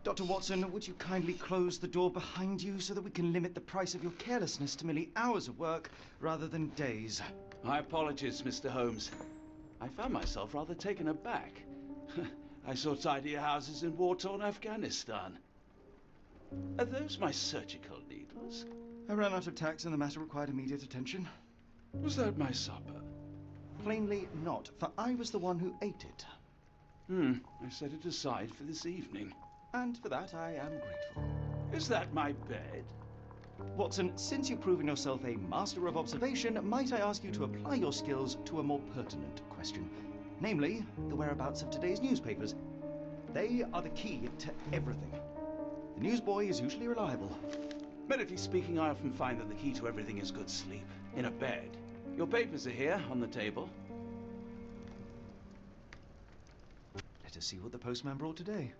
Dr. Watson, would you kindly close the door behind you so that we can limit the price of your carelessness to merely hours of work rather than days? My apologies, Mr. Holmes. I found myself rather taken aback. I saw tidier houses in war-torn Afghanistan. Are those my surgical needles? I ran out of tacks and the matter required immediate attention. Was that my supper? Plainly not, for I was the one who ate it. I set it aside for this evening. And for that I am grateful. Is that my bed? Watson, since you've proven yourself a master of observation, might I ask you to apply your skills to a more pertinent question? Namely, the whereabouts of today's newspapers. They are the key to everything. The newsboy is usually reliable. Medically speaking, I often find that the key to everything is good sleep. In a bed. Your papers are here, on the table. Let us see what the postman brought today.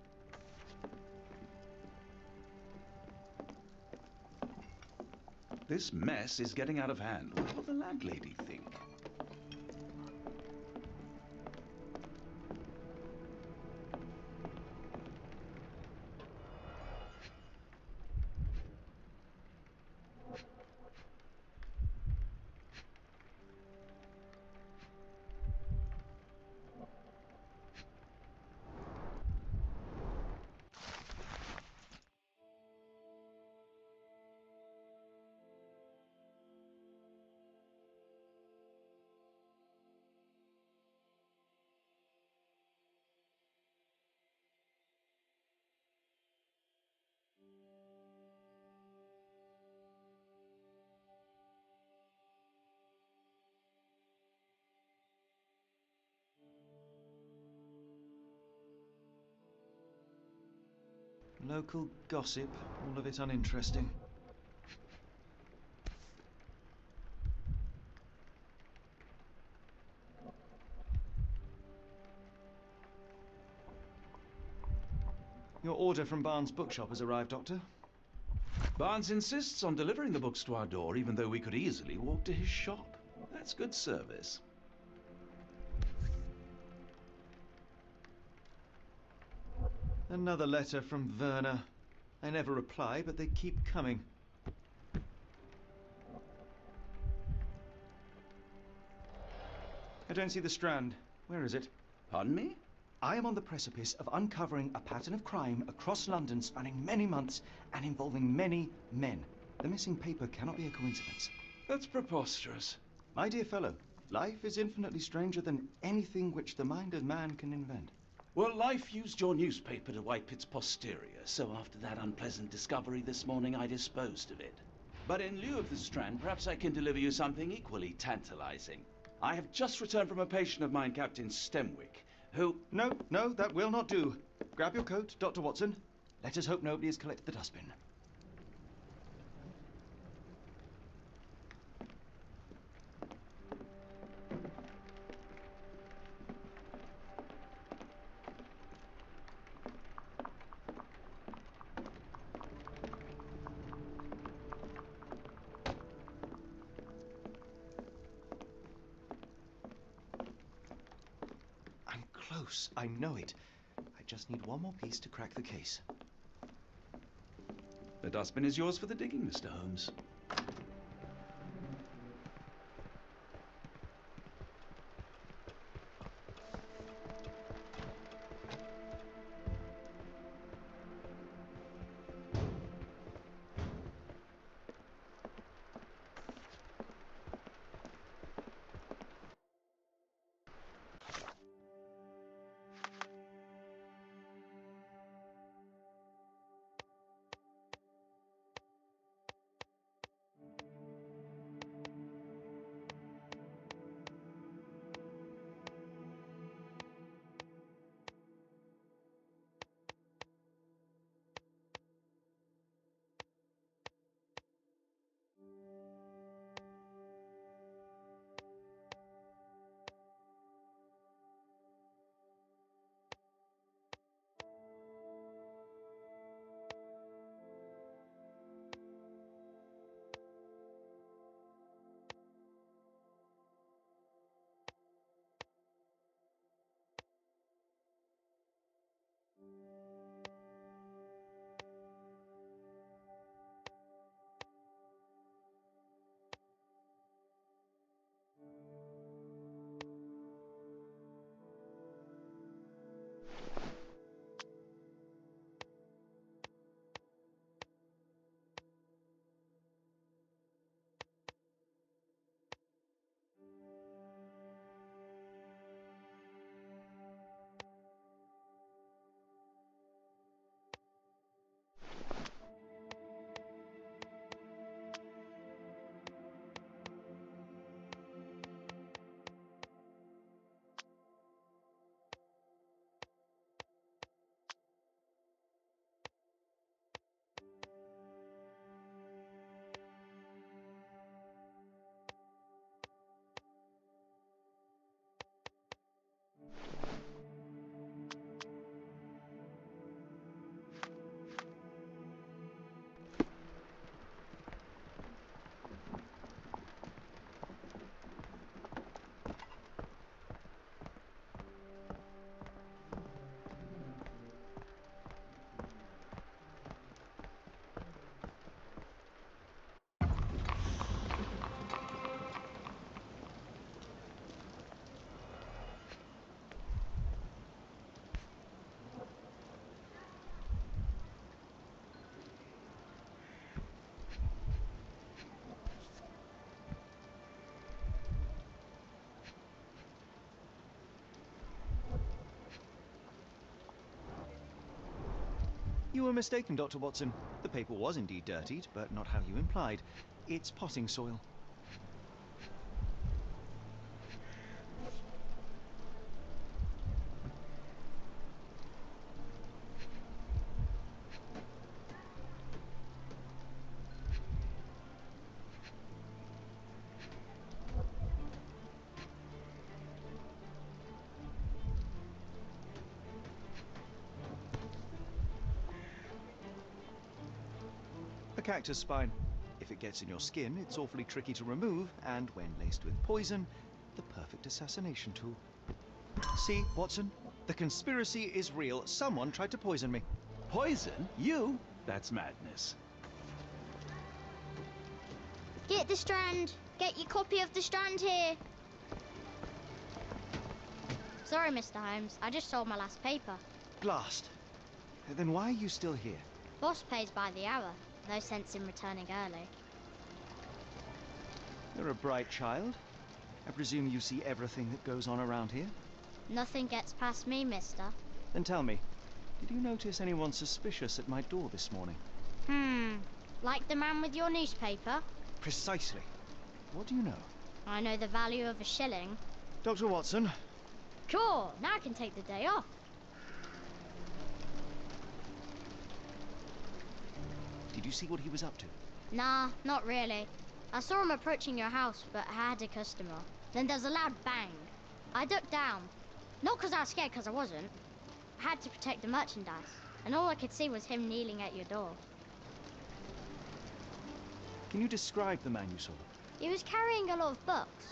This mess is getting out of hand. What will the landlady think? Local gossip, all of it uninteresting. Your order from Barnes' bookshop has arrived, Doctor. Barnes insists on delivering the books to our door, even though we could easily walk to his shop. That's good service. Another letter from Werner. I never reply, but they keep coming. I don't see the Strand. Where is it? Pardon me? I am on the precipice of uncovering a pattern of crime across London spanning many months and involving many men. The missing paper cannot be a coincidence. That's preposterous. My dear fellow, life is infinitely stranger than anything which the mind of man can invent. Well, life used your newspaper to wipe its posterior, so after that unpleasant discovery this morning, I disposed of it. But in lieu of the Strand, perhaps I can deliver you something equally tantalizing. I have just returned from a patient of mine, Captain Stemwick, who... No, that will not do. Grab your coat, Dr. Watson. Let us hope nobody has collected the dustbin. Close. I know it. I just need one more piece to crack the case. The dustbin is yours for the digging, Mr. Holmes. You were mistaken, Dr. Watson. The paper was indeed dirtied, but not how you implied. It's potting soil. A cactus spine. If it gets in your skin, it's awfully tricky to remove, and when laced with poison, the perfect assassination tool. See, Watson? The conspiracy is real. Someone tried to poison me. Poison? You? That's madness. Get the Strand! Get your copy of the Strand here! Sorry, Mr. Holmes. I just sold my last paper. Blast. Then why are you still here? Boss pays by the hour. No sense in returning early. You're a bright child. I presume you see everything that goes on around here? Nothing gets past me, mister. Then tell me, did you notice anyone suspicious at my door this morning? Like the man with your newspaper? Precisely. What do you know? I know the value of a shilling. Dr. Watson. Cool, now I can take the day off. Did you see what he was up to? Nah, not really. I saw him approaching your house, but I had a customer. Then there's a loud bang. I ducked down. Not because I was scared, because I wasn't. I had to protect the merchandise, and all I could see was him kneeling at your door. Can you describe the man you saw? He was carrying a lot of books.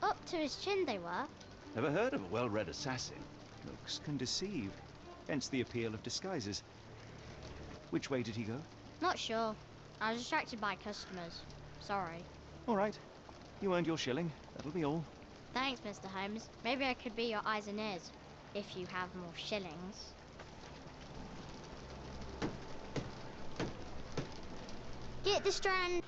Up to his chin they were. Never heard of a well-read assassin. Looks can deceive. Hence the appeal of disguises. Which way did he go? Not sure. I was distracted by customers. Sorry. All right. You earned your shilling. That'll be all. Thanks, Mr. Holmes. Maybe I could be your eyes and ears, if you have more shillings. Get the Strand!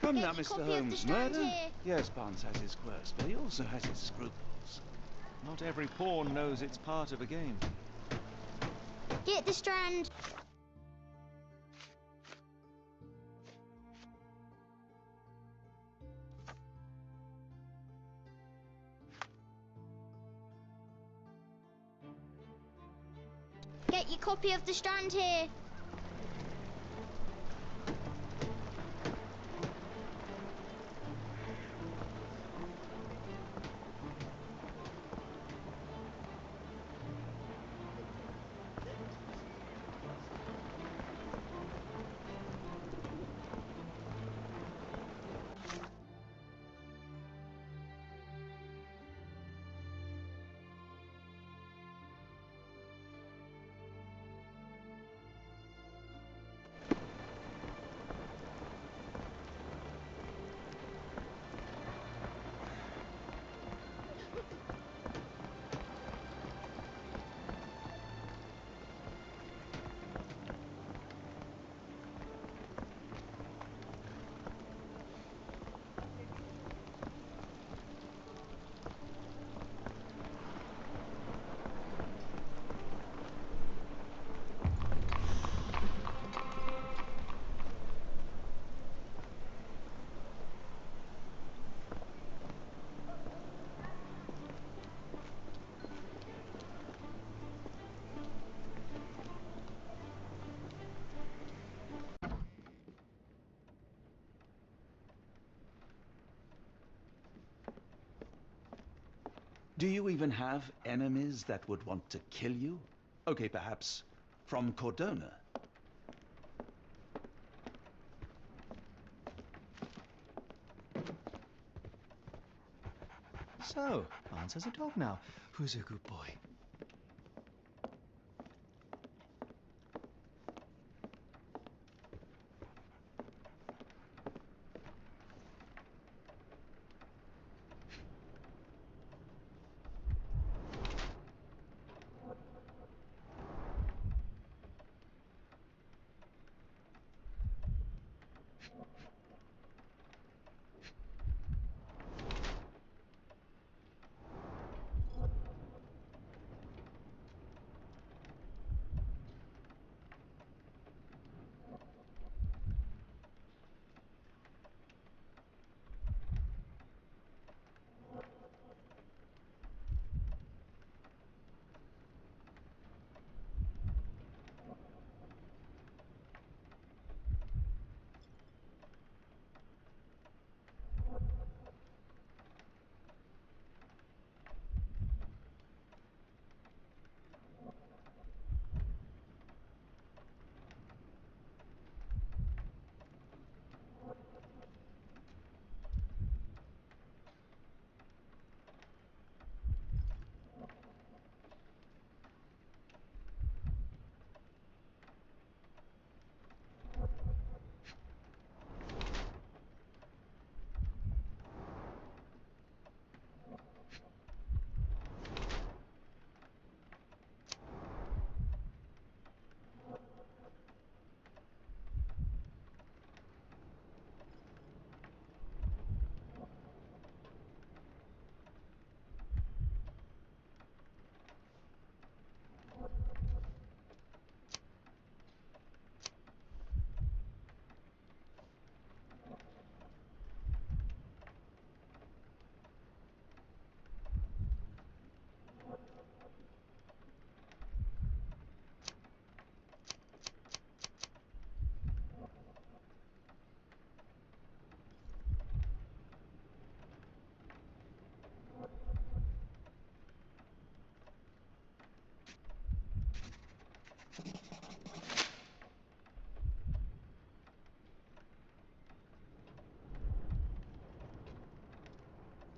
Come Get now, your Mr. copy of the Holmes. Strand Murder? here. Yes, Barnes has his quirks, but he also has his scruples. Not every pawn knows it's part of a game. Get the Strand! Get your copy of the Strand here. Do you even have enemies that would want to kill you? Okay, perhaps from Cordona. So, Barnes has a dog now. Who's a good boy?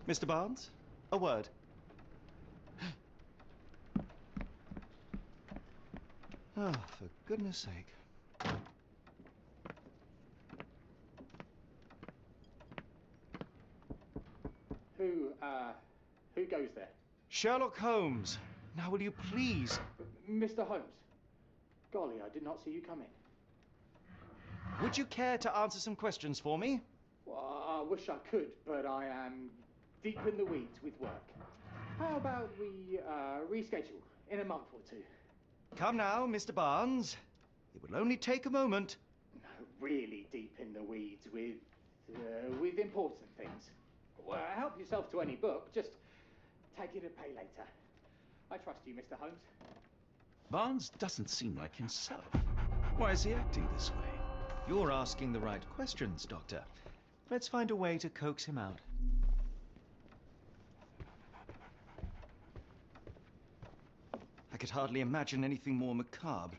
Mr. Barnes, a word. Oh, for goodness sake. Who goes there? Sherlock Holmes. Now will you please... Mr. Holmes. Golly, I did not see you come in. Would you care to answer some questions for me? Well, I wish I could, but I am deep in the weeds with work. How about we reschedule in a month or two? Come now, Mr. Barnes. It will only take a moment. No, really deep in the weeds with important things. Well, help yourself to any book. Just take it and pay later. I trust you, Mr. Holmes. Barnes doesn't seem like himself. Why is he acting this way? You're asking the right questions, Doctor. Let's find a way to coax him out. I could hardly imagine anything more macabre.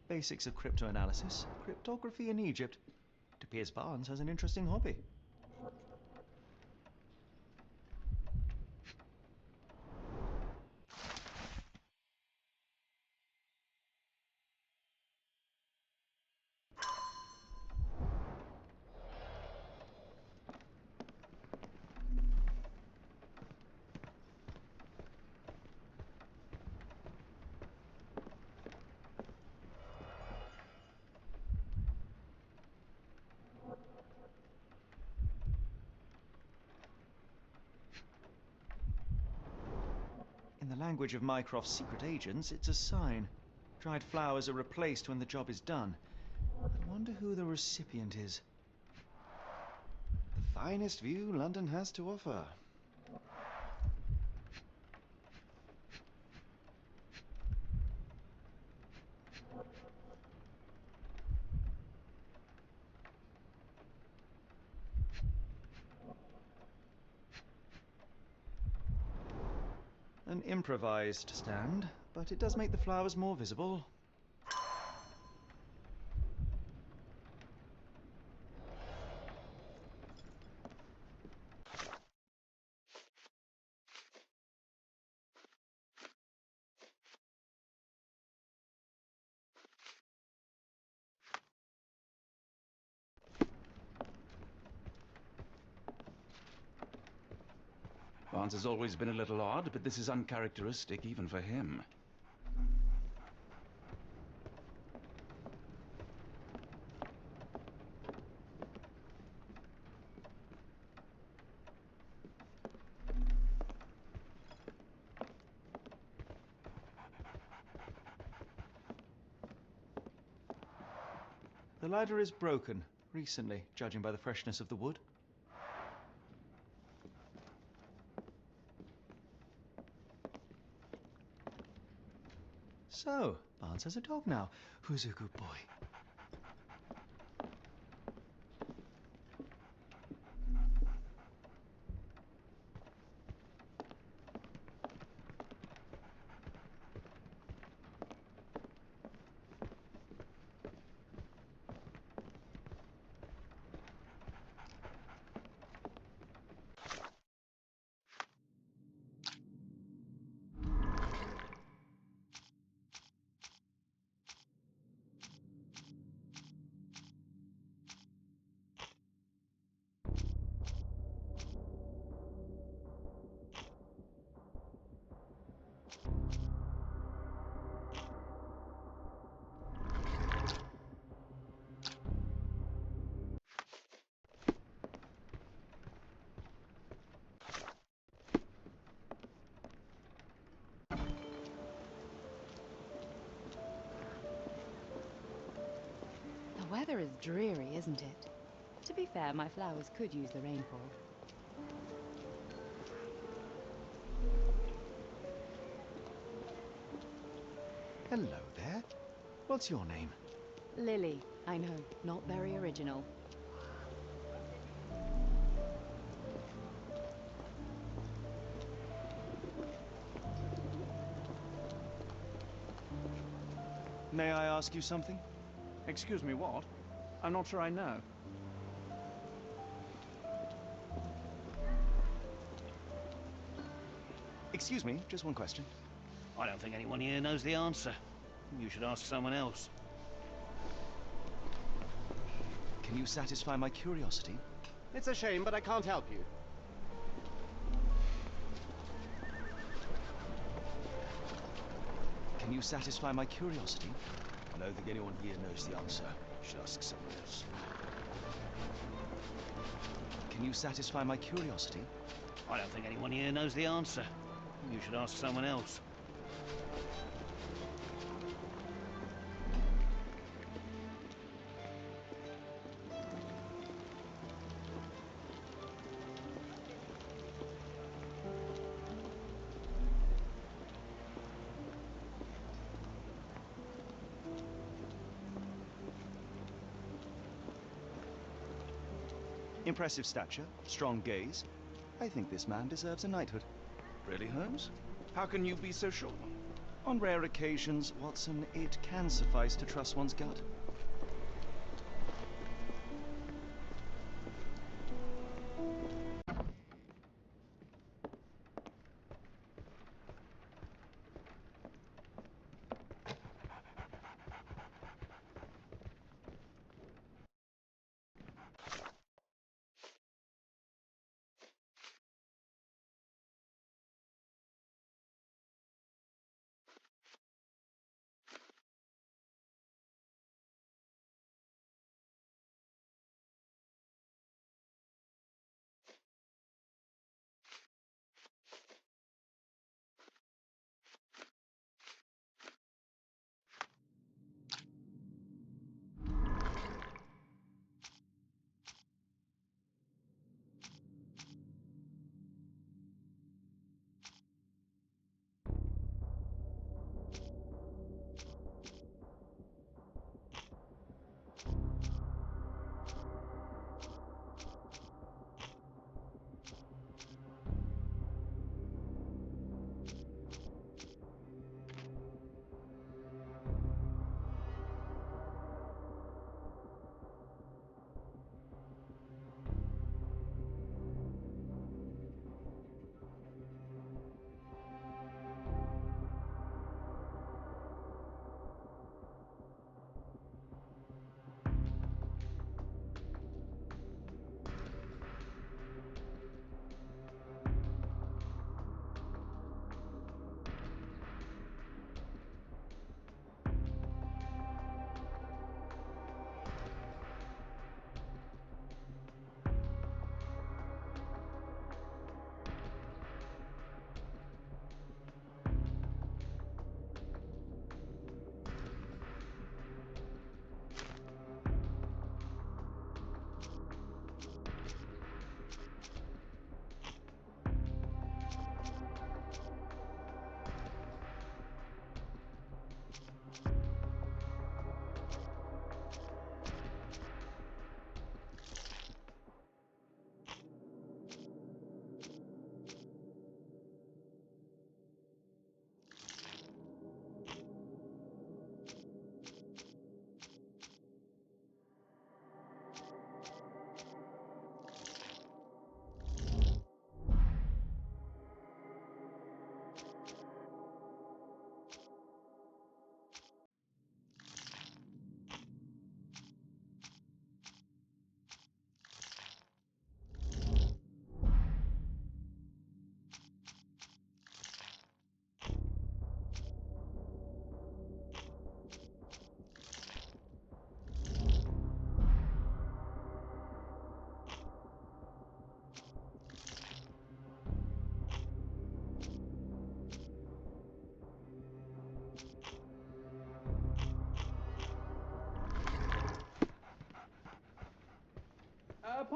Basics of cryptoanalysis, cryptography in Egypt. It appears Barnes has an interesting hobby. In the language of Mycroft's secret agents, it's a sign. Dried flowers are replaced when the job is done. I wonder who the recipient is. The finest view London has to offer. An improvised stand, but it does make the flowers more visible. Barnes has always been a little odd, but this is uncharacteristic even for him. The ladder is broken, recently, judging by the freshness of the wood. So, Barnes has a dog now. Who's a good boy? The weather is dreary, isn't it? To be fair, my flowers could use the rainfall. Hello there. What's your name? Lily, I know, not very original. May I ask you something? Excuse me, what? I'm not sure I know. Excuse me, just one question. I don't think anyone here knows the answer. You should ask someone else. Can you satisfy my curiosity? It's a shame, but I can't help you. Can you satisfy my curiosity? I don't think anyone here knows the answer. You should ask someone else. Can you satisfy my curiosity? I don't think anyone here knows the answer. You should ask someone else. Impressive stature, strong gaze. I think this man deserves a knighthood. Really, Holmes? How can you be so sure? On rare occasions, Watson, it can suffice to trust one's gut.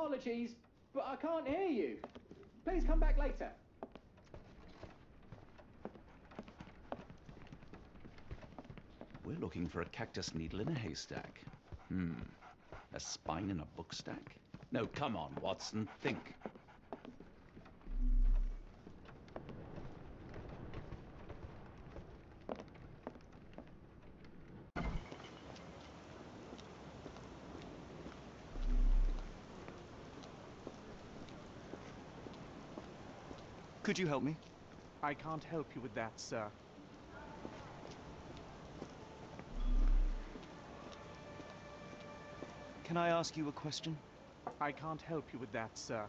Apologies, but I can't hear you. Please come back later. We're looking for a cactus needle in a haystack. A spine in a book stack? No, come on, Watson, think. Could you help me? I can't help you with that, sir. Can I ask you a question? I can't help you with that, sir.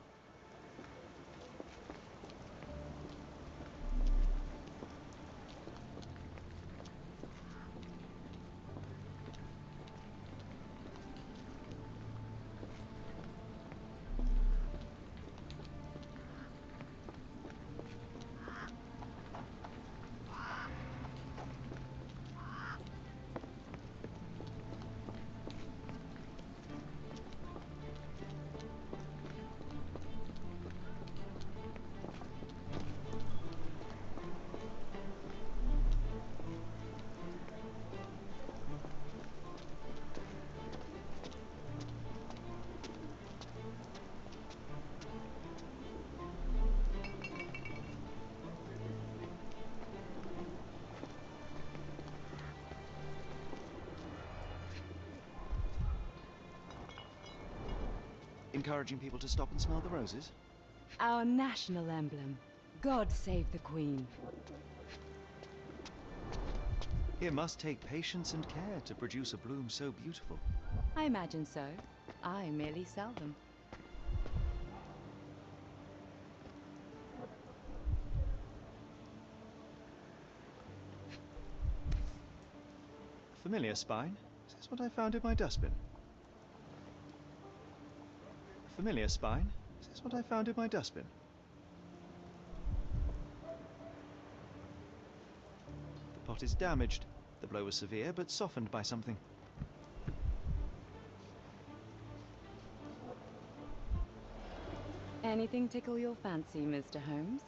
Encouraging people to stop and smell the roses? Our national emblem. God save the Queen. It must take patience and care to produce a bloom so beautiful. I imagine so. I merely sell them. Familiar spine? Is this what I found in my dustbin? Familiar spine? Is this what I found in my dustbin? The pot is damaged. The blow was severe, but softened by something. Anything tickle your fancy, Mr. Holmes?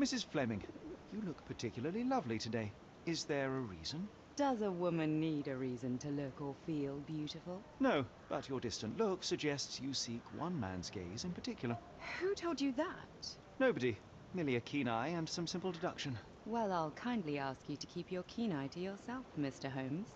Mrs. Fleming, you look particularly lovely today. Is there a reason? Does a woman need a reason to look or feel beautiful? No, but your distant look suggests you seek one man's gaze in particular. Who told you that? Nobody. Merely a keen eye and some simple deduction. Well, I'll kindly ask you to keep your keen eye to yourself, Mr. Holmes.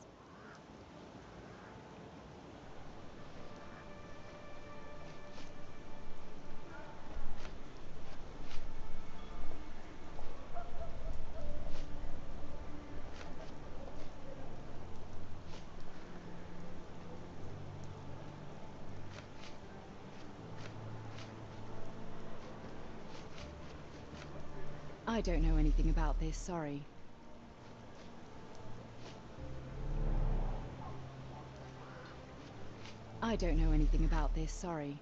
I don't know anything about this, sorry. I don't know anything about this, sorry.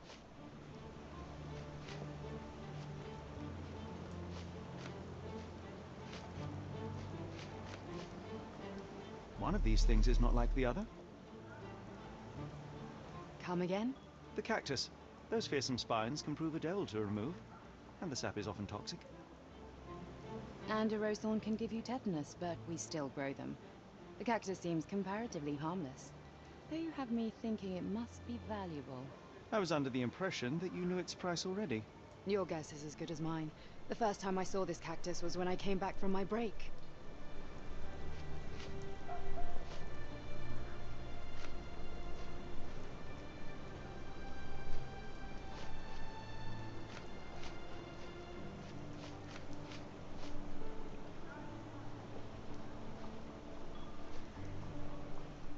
One of these things is not like the other. Come again? The cactus. Those fearsome spines can prove a devil to remove, and the sap is often toxic. And a rose thorn can give you tetanus, but we still grow them. The cactus seems comparatively harmless, though you have me thinking it must be valuable. I was under the impression that you knew its price already. Your guess is as good as mine. The first time I saw this cactus was when I came back from my break.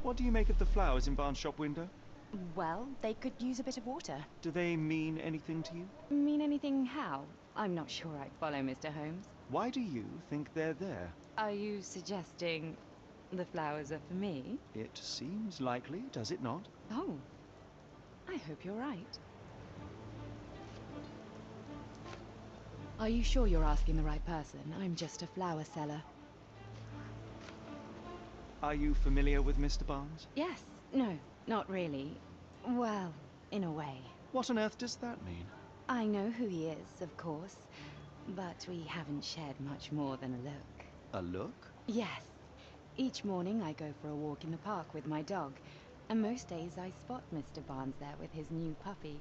What do you make of the flowers in Barnes' shop window? Well, they could use a bit of water. Do they mean anything to you? Mean anything how? I'm not sure I'd follow, Mr. Holmes. Why do you think they're there? Are you suggesting the flowers are for me? It seems likely, does it not? Oh, I hope you're right. Are you sure you're asking the right person? I'm just a flower seller. Are you familiar with Mr. Barnes? Yes. No, not really. Well, in a way. What on earth does that mean? I know who he is, of course, but we haven't shared much more than a look. A look? Yes. Each morning I go for a walk in the park with my dog, and most days I spot Mr. Barnes there with his new puppy,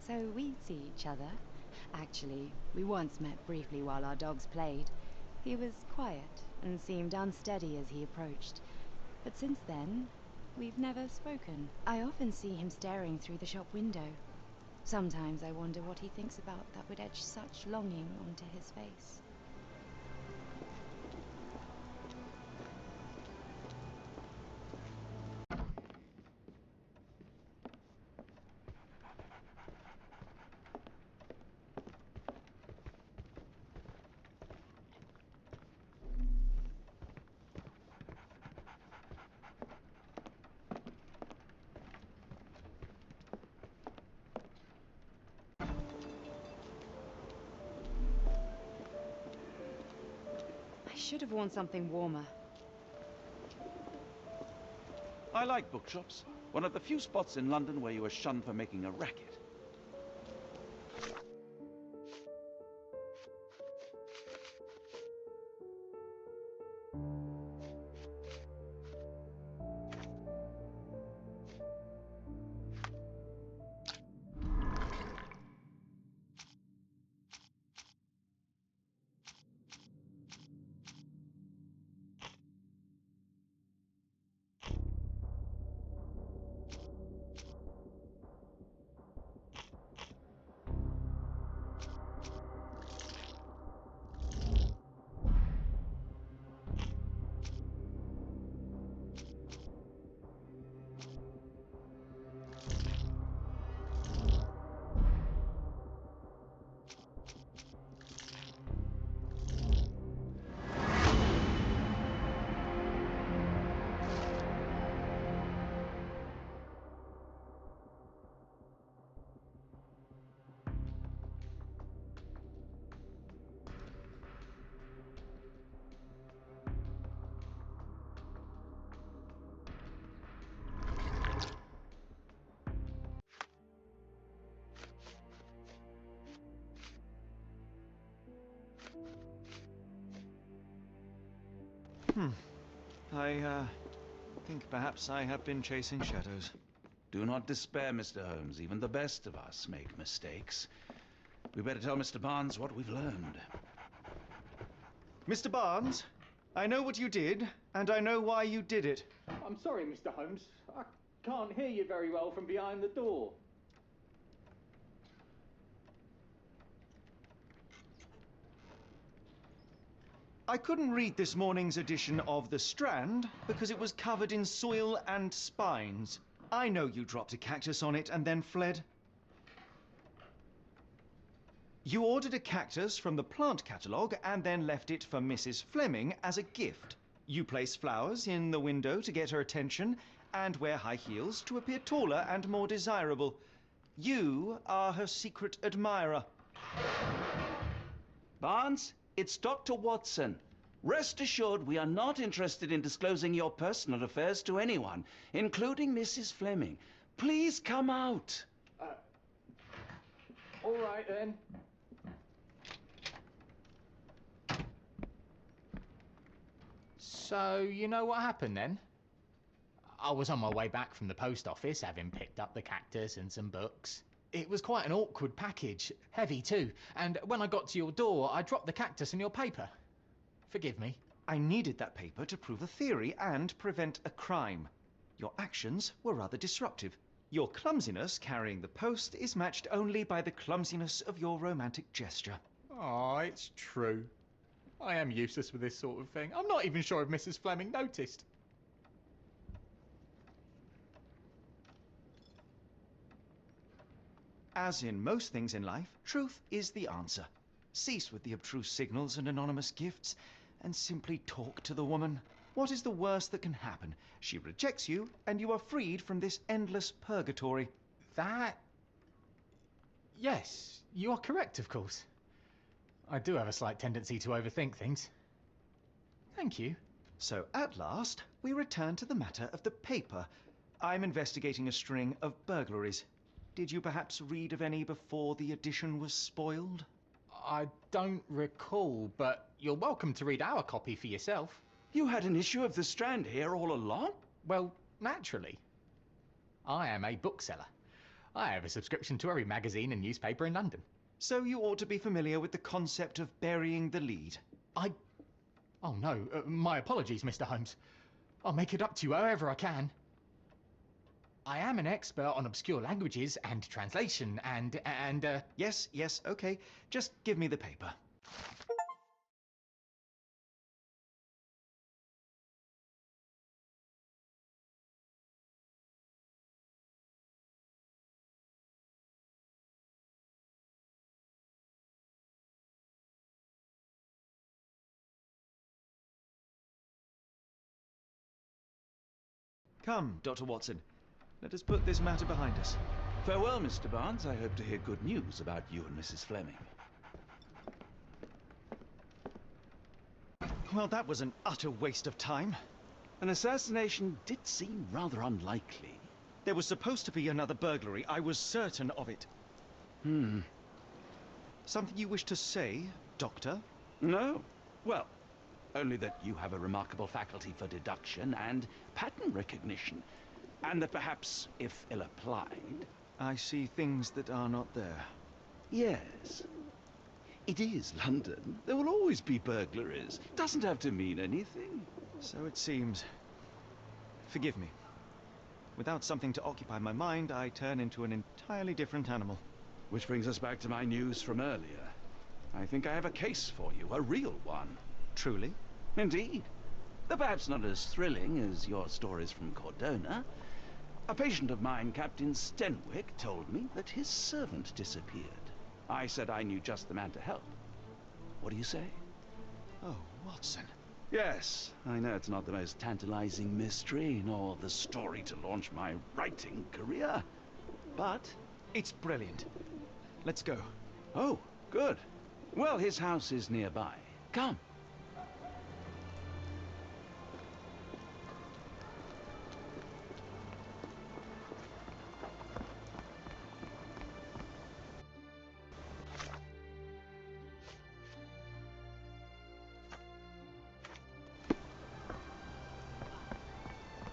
so we see each other. Actually, we once met briefly while our dogs played. He was quiet and seemed unsteady as he approached, but since then, we've never spoken. I often see him staring through the shop window. Sometimes I wonder what he thinks about that would etch such longing onto his face. I should have worn something warmer. I like bookshops. One of the few spots in London where you are shunned for making a racket. I think perhaps I have been chasing shadows. Do not despair, Mr. Holmes. Even the best of us make mistakes. We better tell Mr. Barnes what we've learned. Mr. Barnes, I know what you did, and I know why you did it. I'm sorry, Mr. Holmes. I can't hear you very well from behind the door. I couldn't read this morning's edition of The Strand because it was covered in soil and spines. I know you dropped a cactus on it and then fled. You ordered a cactus from the plant catalogue and then left it for Mrs. Fleming as a gift. You place flowers in the window to get her attention and wear high heels to appear taller and more desirable. You are her secret admirer. Barnes, it's Dr. Watson. Rest assured we are not interested in disclosing your personal affairs to anyone, including Mrs. Fleming. Please come out. All right, then. So, you know what happened then? I was on my way back from the post office, having picked up the cactus and some books. It was quite an awkward package, heavy too, and when I got to your door, I dropped the cactus in your paper. Forgive me. I needed that paper to prove a theory and prevent a crime. Your actions were rather disruptive. Your clumsiness carrying the post is matched only by the clumsiness of your romantic gesture. Oh, it's true. I am useless with this sort of thing. I'm not even sure if Mrs. Fleming noticed. As in most things in life, truth is the answer. Cease with the abstruse signals and anonymous gifts, and simply talk to the woman. What is the worst that can happen? She rejects you, and you are freed from this endless purgatory. That... Yes, you are correct, of course. I do have a slight tendency to overthink things. Thank you. So at last, we return to the matter of the paper. I'm investigating a string of burglaries. Did you perhaps read of any before the edition was spoiled? I don't recall, but you're welcome to read our copy for yourself. You had an issue of The Strand here all along? Well, naturally. I am a bookseller. I have a subscription to every magazine and newspaper in London. So you ought to be familiar with the concept of burying the lead. Oh no, my apologies, Mr. Holmes. I'll make it up to you however I can. I am an expert on obscure languages and translation and Yes, okay. Just give me the paper. Come, Dr. Watson. Let us put this matter behind us. Farewell, Mr. Barnes. I hope to hear good news about you and Mrs. Fleming. Well, that was an utter waste of time. An assassination did seem rather unlikely. There was supposed to be another burglary. I was certain of it. Something you wish to say, Doctor? No. Well, only that you have a remarkable faculty for deduction and pattern recognition. And that perhaps, if ill-applied... I see things that are not there. Yes. It is London. There will always be burglaries. Doesn't have to mean anything. So it seems. Forgive me. Without something to occupy my mind, I turn into an entirely different animal. Which brings us back to my news from earlier. I think I have a case for you, a real one. Truly? Indeed. Though perhaps not as thrilling as your stories from Cordona. A patient of mine, Captain Stenwick, told me that his servant disappeared. I said I knew just the man to help. What do you say? Oh, Watson. Yes, I know it's not the most tantalizing mystery, nor the story to launch my writing career. But it's brilliant. Let's go. Oh, good. Well, his house is nearby. Come.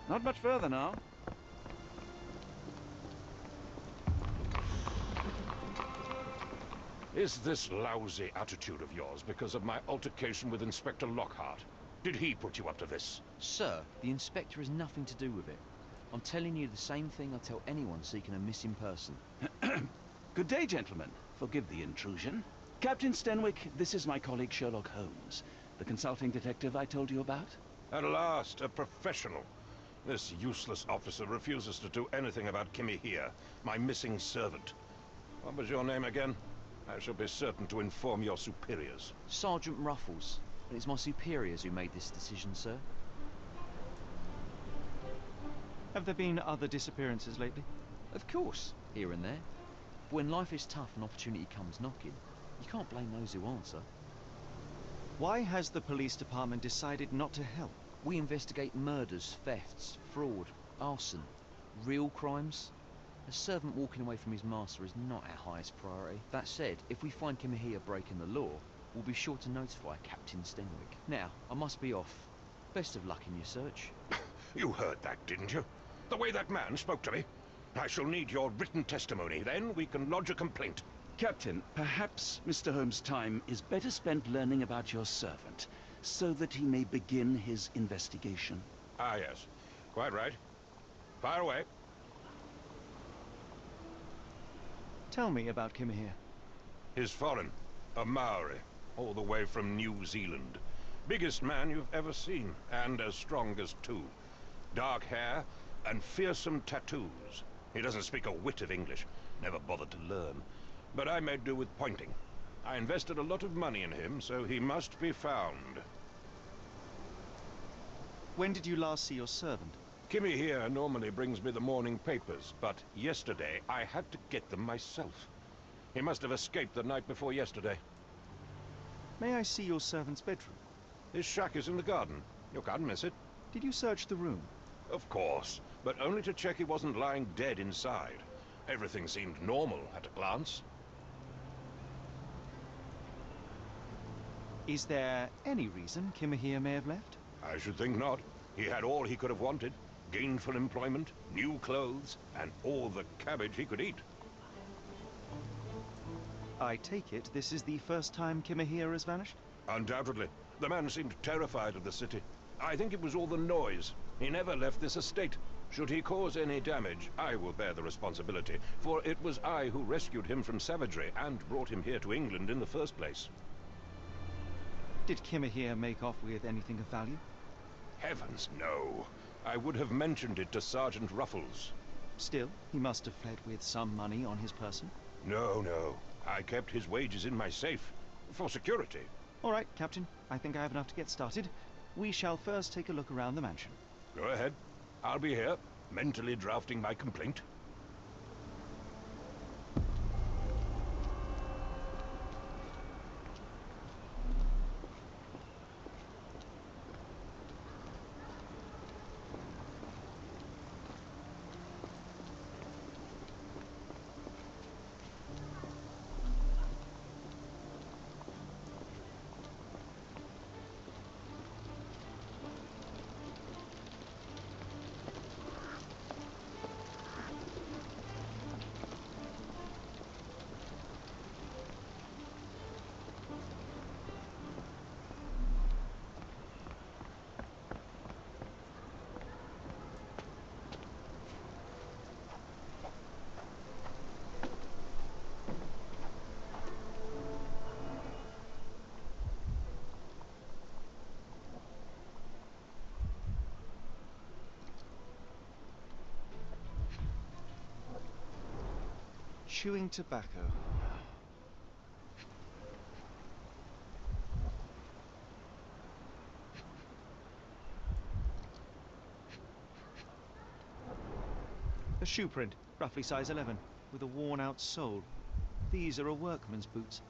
Not much further now. Is this lousy attitude of yours because of my altercation with Inspector Lockhart? Did he put you up to this? Sir, the inspector has nothing to do with it. I'm telling you the same thing I tell anyone seeking a missing person. Good day, gentlemen. Forgive the intrusion. Captain Stenwick, this is my colleague Sherlock Holmes, the consulting detective I told you about. At last, a professional. This useless officer refuses to do anything about Kimmy here, my missing servant. What was your name again? I shall be certain to inform your superiors. Sergeant Ruffles. And it's my superiors who made this decision, sir. Have there been other disappearances lately? Of course, here and there. But when life is tough and opportunity comes knocking, you can't blame those who answer. Why has the police department decided not to help? We investigate murders, thefts, fraud, arson, real crimes. A servant walking away from his master is not our highest priority. That said, if we find Kimahia breaking the law, we'll be sure to notify Captain Stenwick. Now, I must be off. Best of luck in your search. You heard that, didn't you? The way that man spoke to me. I shall need your written testimony. Then we can lodge a complaint. Captain, perhaps Mr. Holmes' time is better spent learning about your servant, so that he may begin his investigation. Ah, yes. Quite right. Fire away. Tell me about Kimahir. He's foreign. A Maori. All the way from New Zealand. Biggest man you've ever seen, and as strong as two. Dark hair and fearsome tattoos. He doesn't speak a whit of English. Never bothered to learn. But I made do with pointing. I invested a lot of money in him, so he must be found. When did you last see your servant? Kimmy here normally brings me the morning papers, but yesterday I had to get them myself. He must have escaped the night before yesterday. May I see your servant's bedroom? His shack is in the garden. You can't miss it. Did you search the room? Of course, but only to check he wasn't lying dead inside. Everything seemed normal at a glance. Is there any reason Kimahir may have left? I should think not. He had all he could have wanted. Gainful employment, new clothes, and all the cabbage he could eat. I take it this is the first time Kimahir has vanished? Undoubtedly. The man seemed terrified of the city. I think it was all the noise. He never left this estate. Should he cause any damage, I will bear the responsibility, for it was I who rescued him from savagery and brought him here to England in the first place. Did Kimahir make off with anything of value? Heavens, no. I would have mentioned it to Sergeant Ruffles. Still, he must have fled with some money on his person. No, no. I kept his wages in my safe. For security. All right, Captain. I think I have enough to get started. We shall first take a look around the mansion. Go ahead. I'll be here, mentally drafting my complaint. Chewing tobacco. A shoe print, roughly size 11, with a worn-out sole. These are a workman's boots.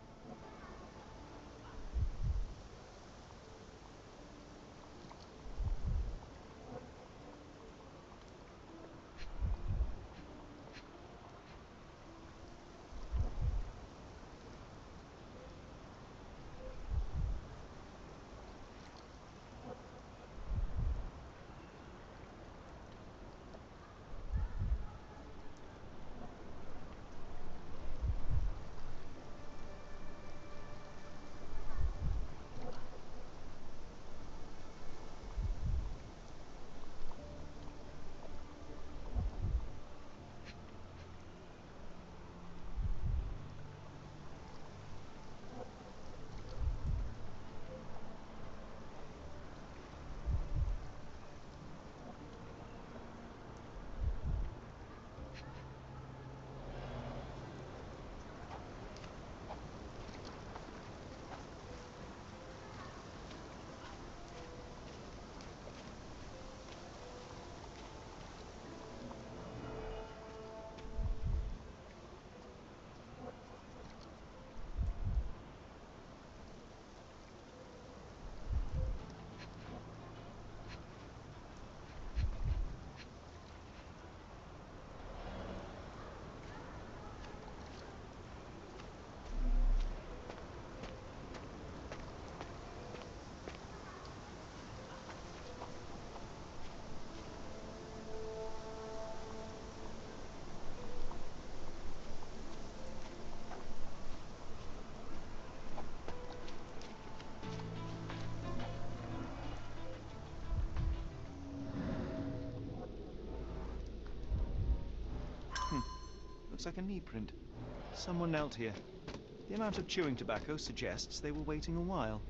looks like a knee print. Someone knelt here. The amount of chewing tobacco suggests they were waiting a while.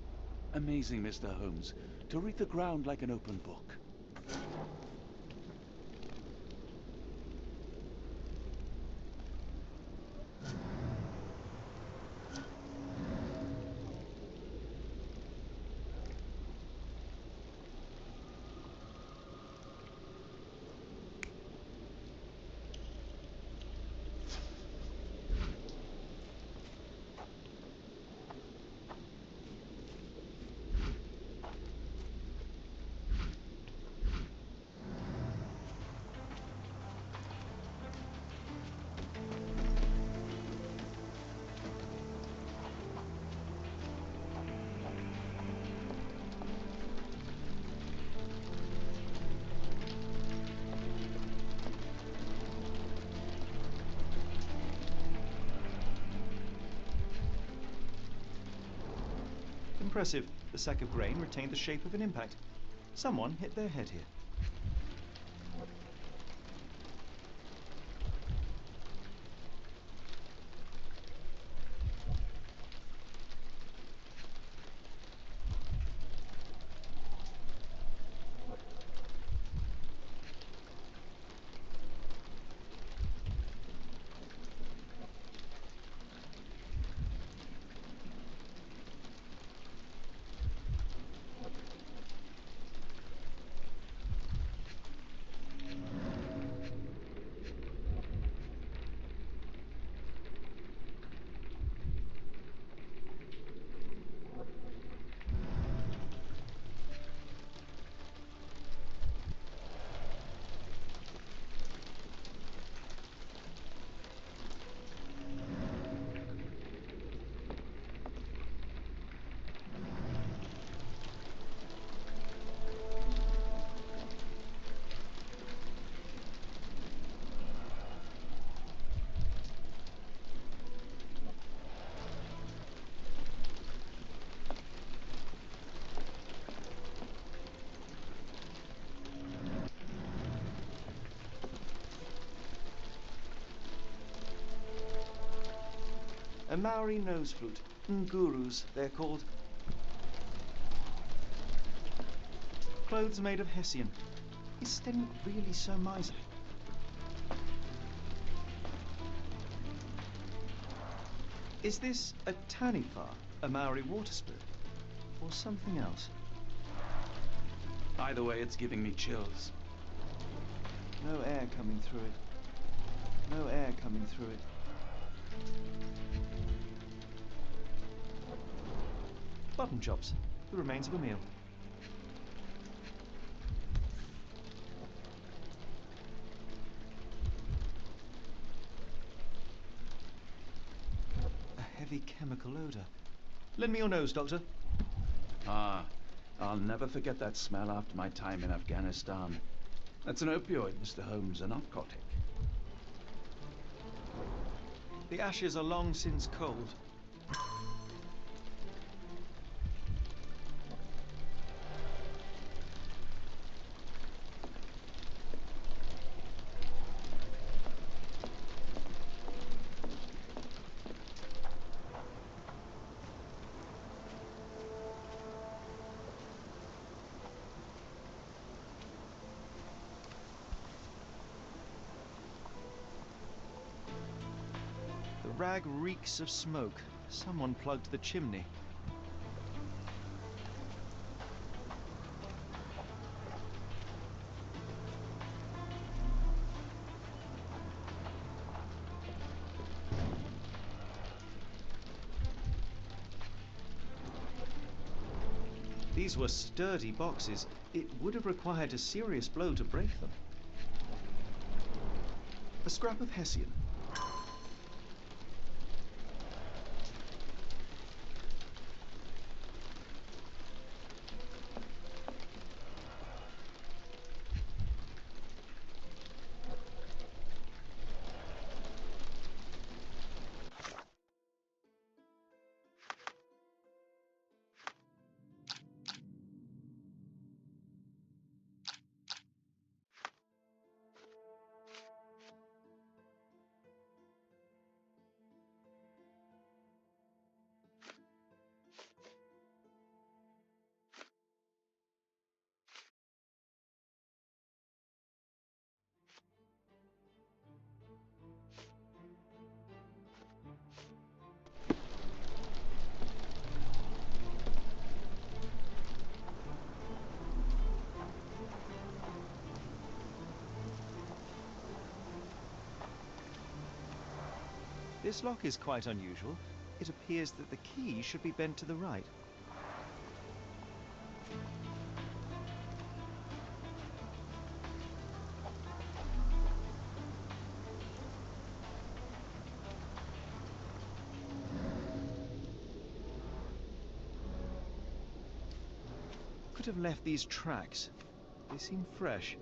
Amazing, Mr. Holmes. To read the ground like an open book. Impressive. The sack of grain retained the shape of an impact. Someone hit their head here. A Maori nose flute. Ngurus, they're called. Clothes made of hessian. Is Sten really so miserly? Is this a taniwha, a Maori water spirit, or something else? Either way, it's giving me chills. No air coming through it. No air coming through it. Button chops, the remains of a meal. A heavy chemical odor. Lend me your nose, Doctor. Ah, I'll never forget that smell after my time in Afghanistan. That's an opioid, Mr. Holmes, a narcotic. The ashes are long since cold. The rag reeks of smoke. Someone plugged the chimney. These were sturdy boxes. It would have required a serious blow to break them. A scrap of hessian. This lock is quite unusual. It appears that the key should be bent to the right. Could have left these tracks. They seem fresh.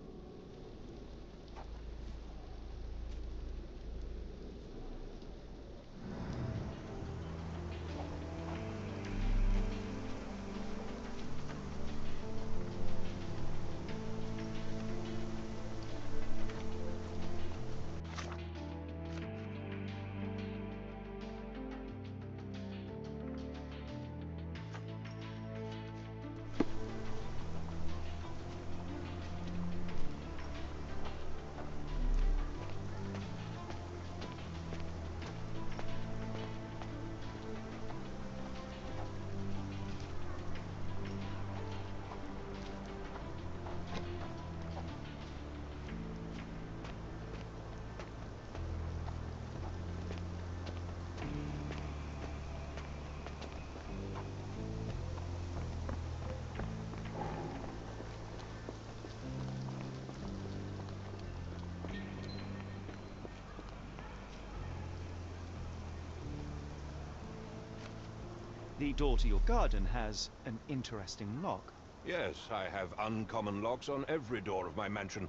The door to your garden has an interesting lock. Yes, I have uncommon locks on every door of my mansion.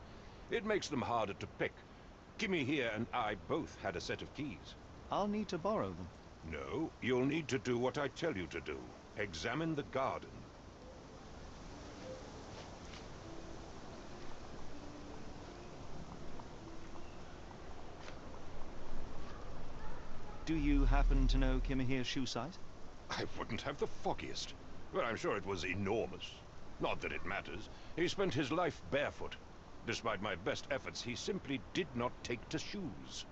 It makes them harder to pick. Kimmy here and I both had a set of keys. I'll need to borrow them. No, you'll need to do what I tell you to do. Examine the garden. Do you happen to know Kimahir's shoe size? I wouldn't have the foggiest. But I'm sure it was enormous. Not that it matters. He spent his life barefoot. Despite my best efforts, he simply did not take to shoes.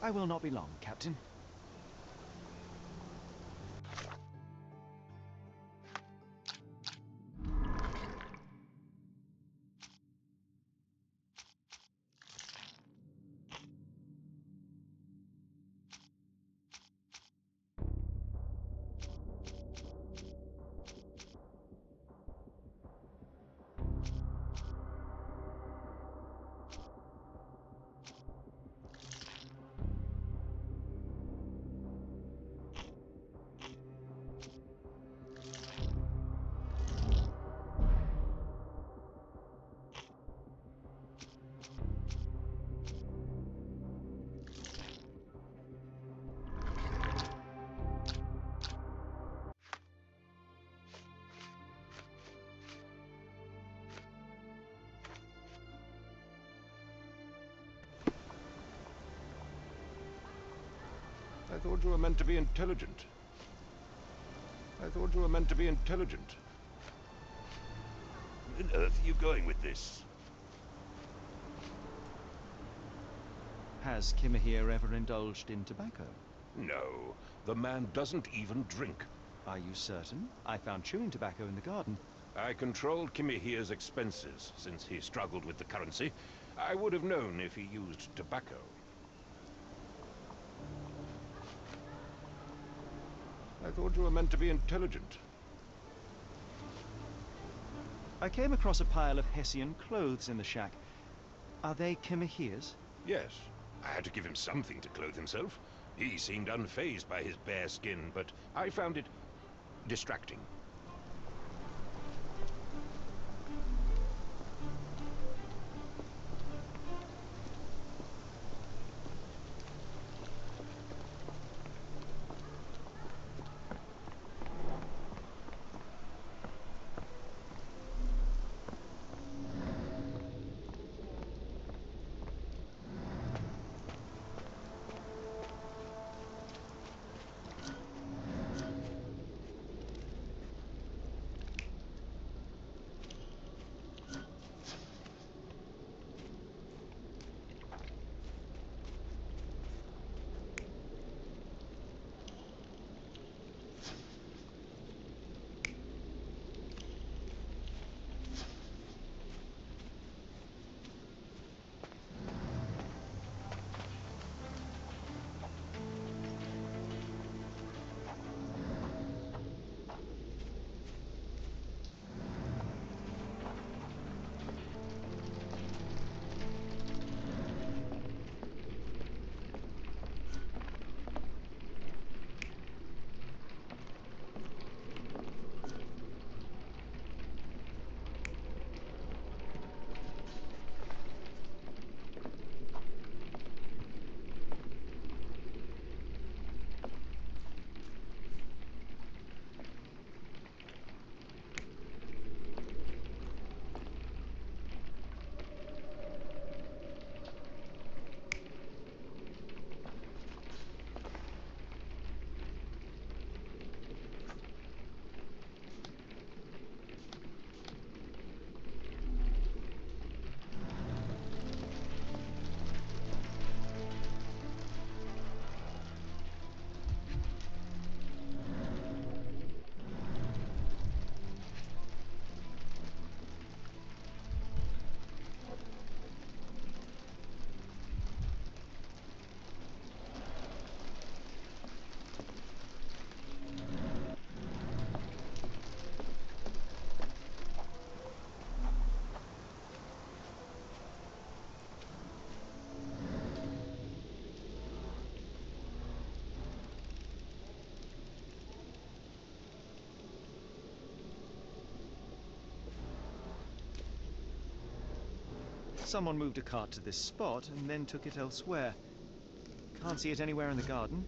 I will not be long, Captain. I thought you were meant to be intelligent. I thought you were meant to be intelligent. Where on earth are you going with this? Has Kimahir ever indulged in tobacco? No, the man doesn't even drink. Are you certain? I found chewing tobacco in the garden. I controlled Kimahir's expenses since he struggled with the currency. I would have known if he used tobacco. I thought you were meant to be intelligent. I came across a pile of Hessian clothes in the shack. Are they Kimahir's? Yes. I had to give him something to clothe himself. He seemed unfazed by his bare skin, but I found it distracting. Someone moved a cart to this spot and then took it elsewhere. Can't see it anywhere in the garden.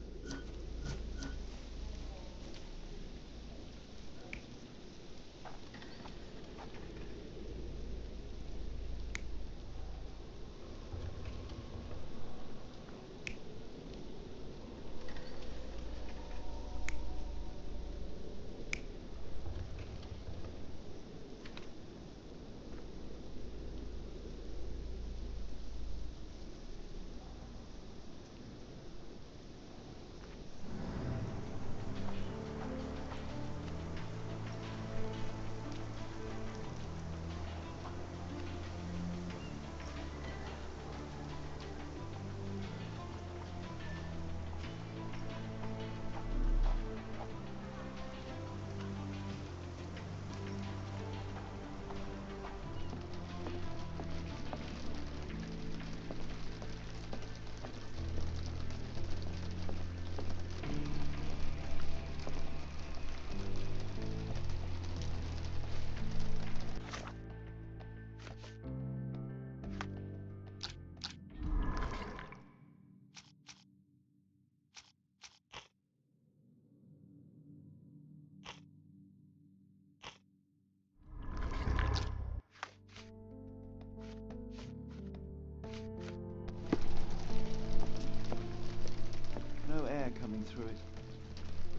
No air coming through it.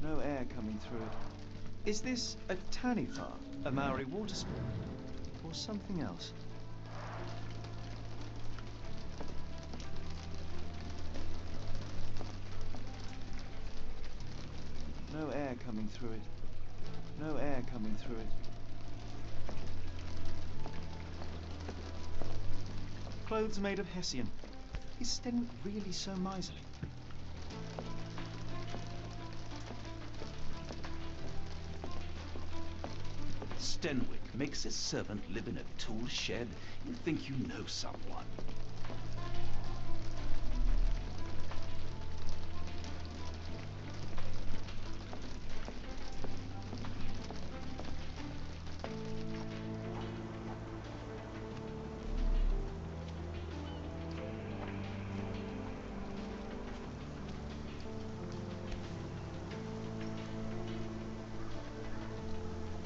No air coming through it. Is this a taniwha, a Maori water sport, or something else? No air coming through it. No air coming through it. Clothes made of hessian. Is Sten really so miserly? Stenwick makes his servant live in a tool shed. You think you know someone.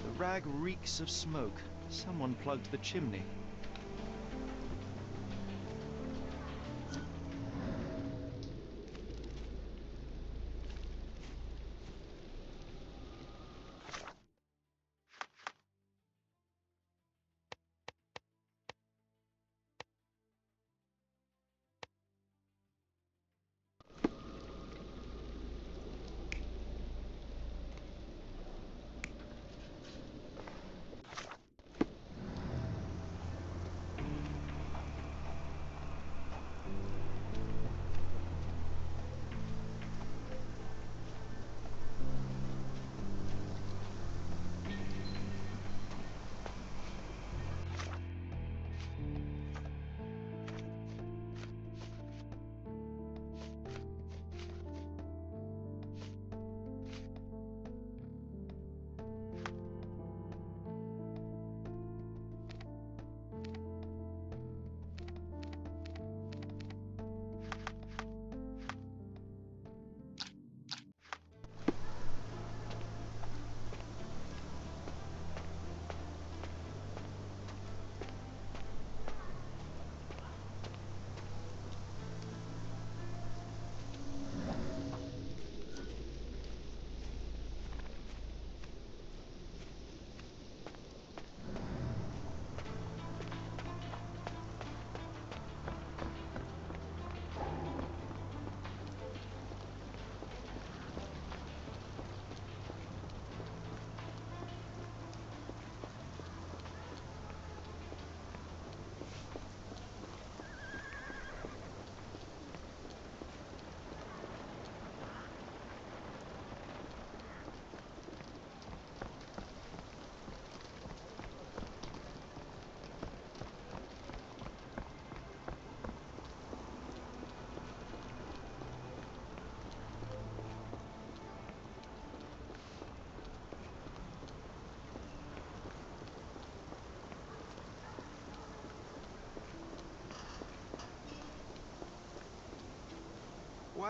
The rag reeks of smoke. Someone plugged the chimney.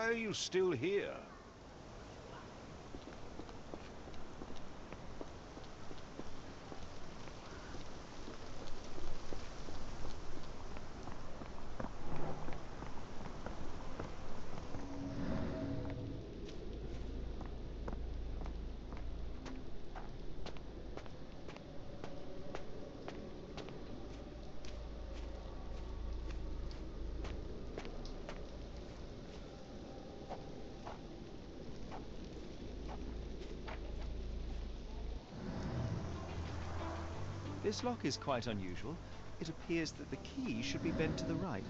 Why are you still here? This lock is quite unusual. It appears that the key should be bent to the right.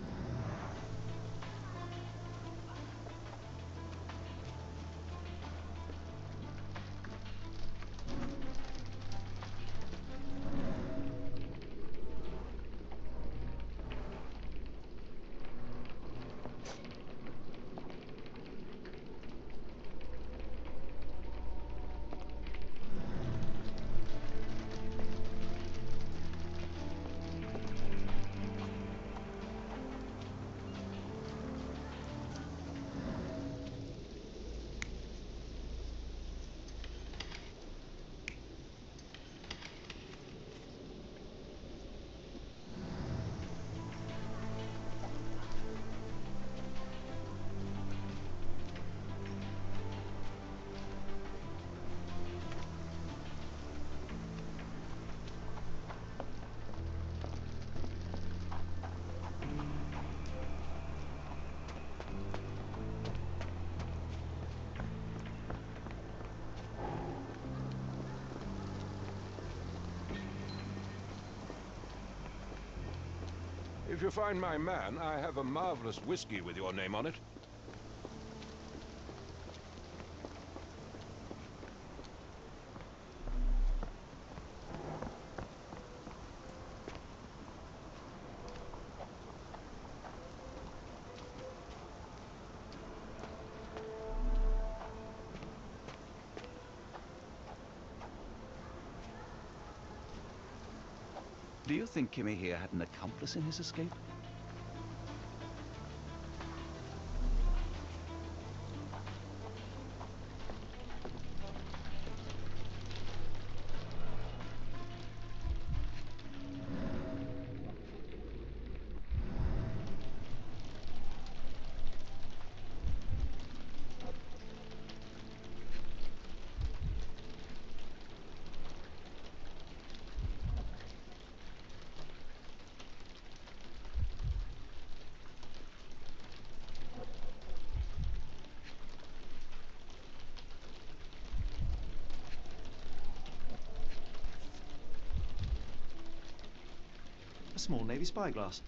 If you find my man, I have a marvelous whiskey with your name on it. Do you think Kimmy here had an accomplice in his escape? A small navy spyglass.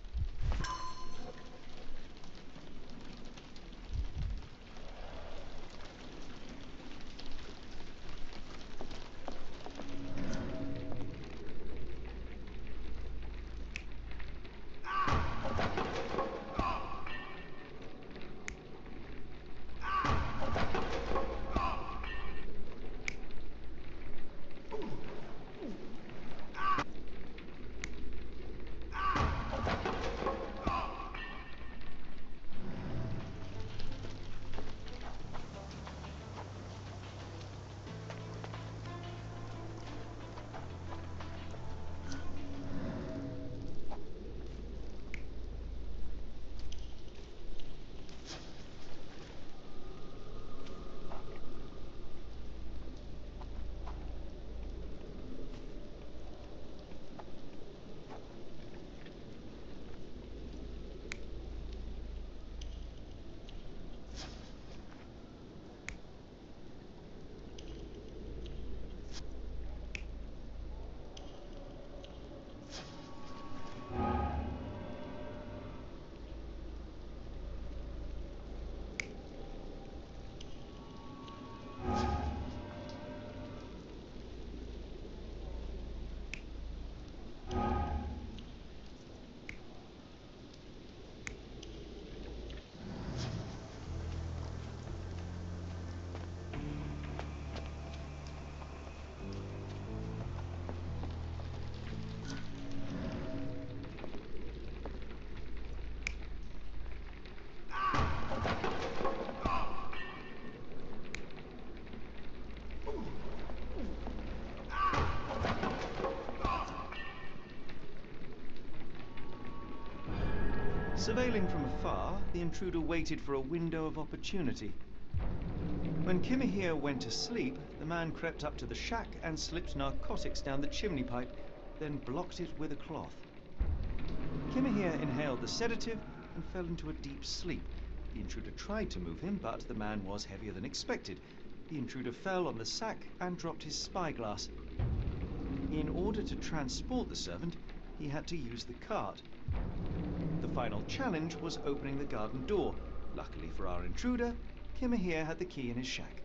Surveilling from afar, the intruder waited for a window of opportunity. When Kimahir went to sleep, the man crept up to the shack and slipped narcotics down the chimney pipe, then blocked it with a cloth. Kimahir inhaled the sedative and fell into a deep sleep. The intruder tried to move him, but the man was heavier than expected. The intruder fell on the sack and dropped his spyglass. In order to transport the servant, he had to use the cart. The final challenge was opening the garden door. Luckily for our intruder, Kimahir had the key in his shack.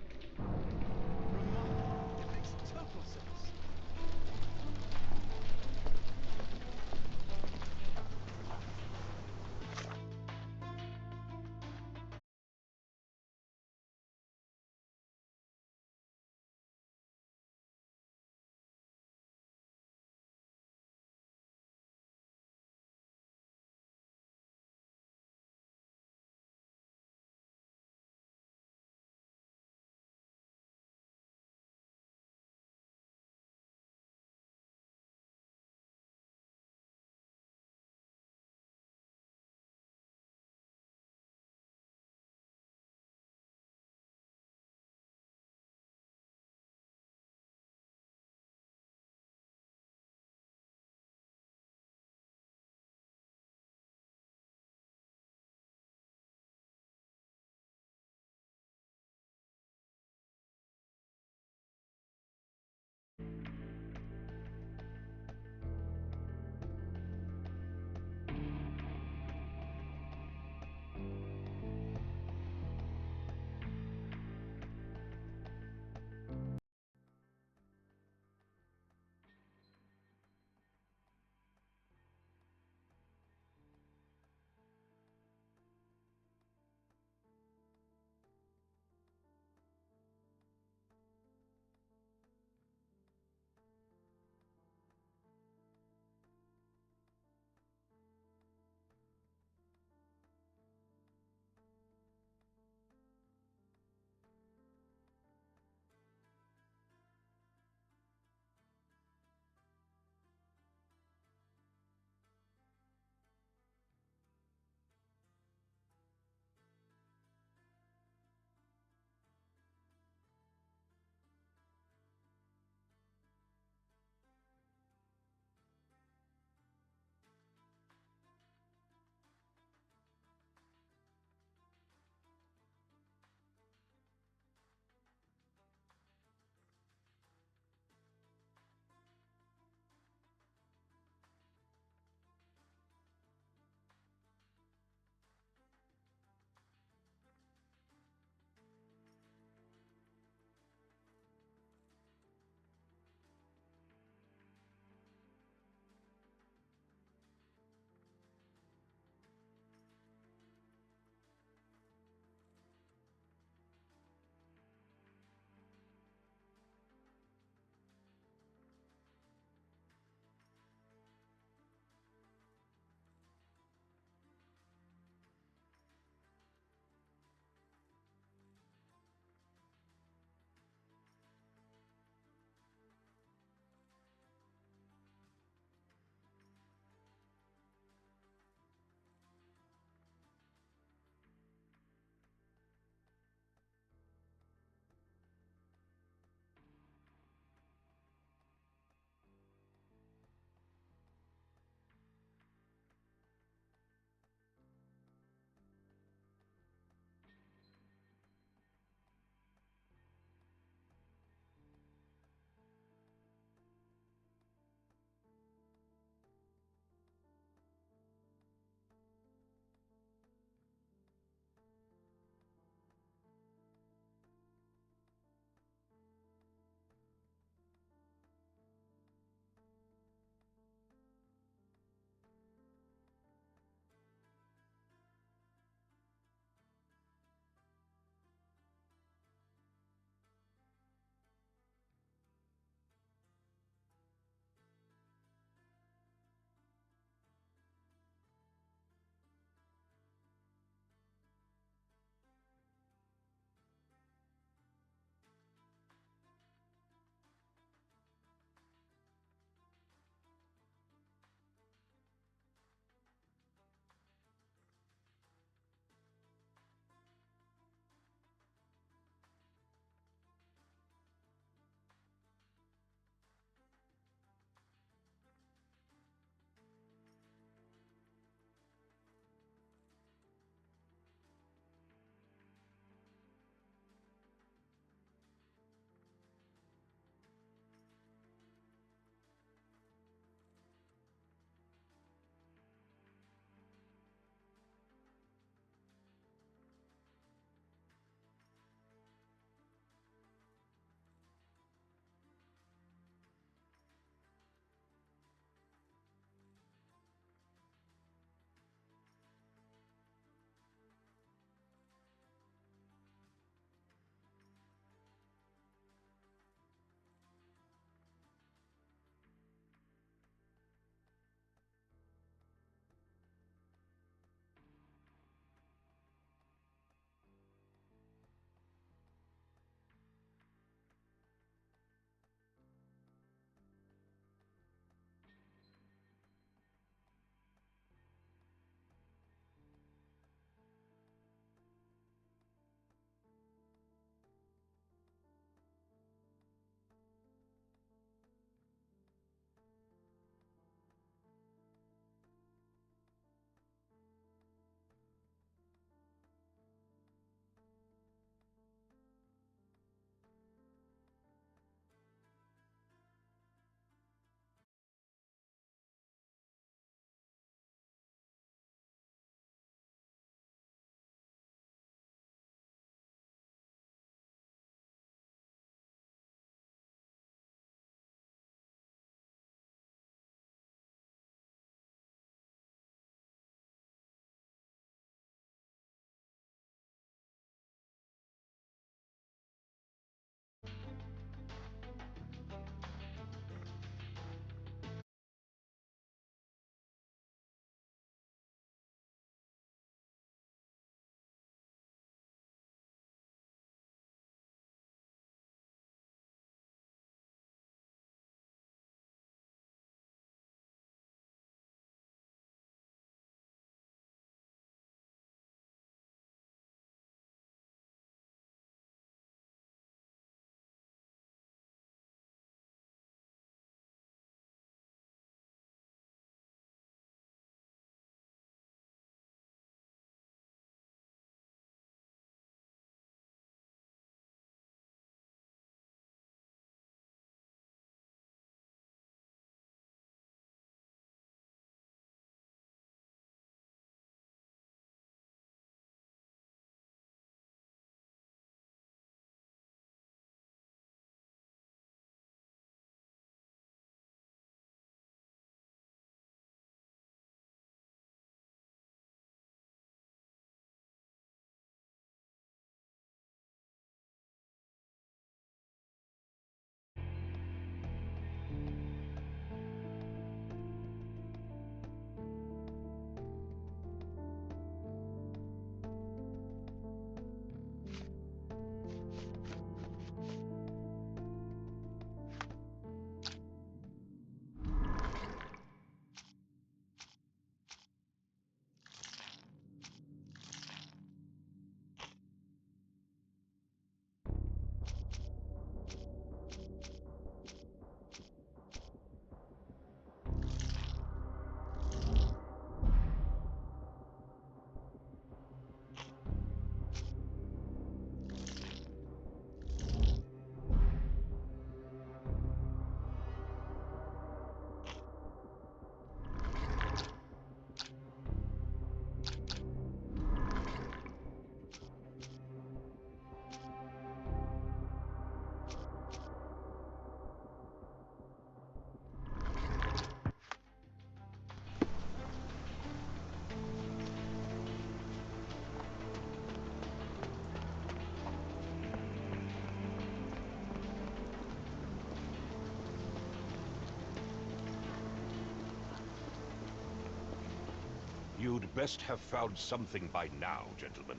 You'd best have found something by now, gentlemen.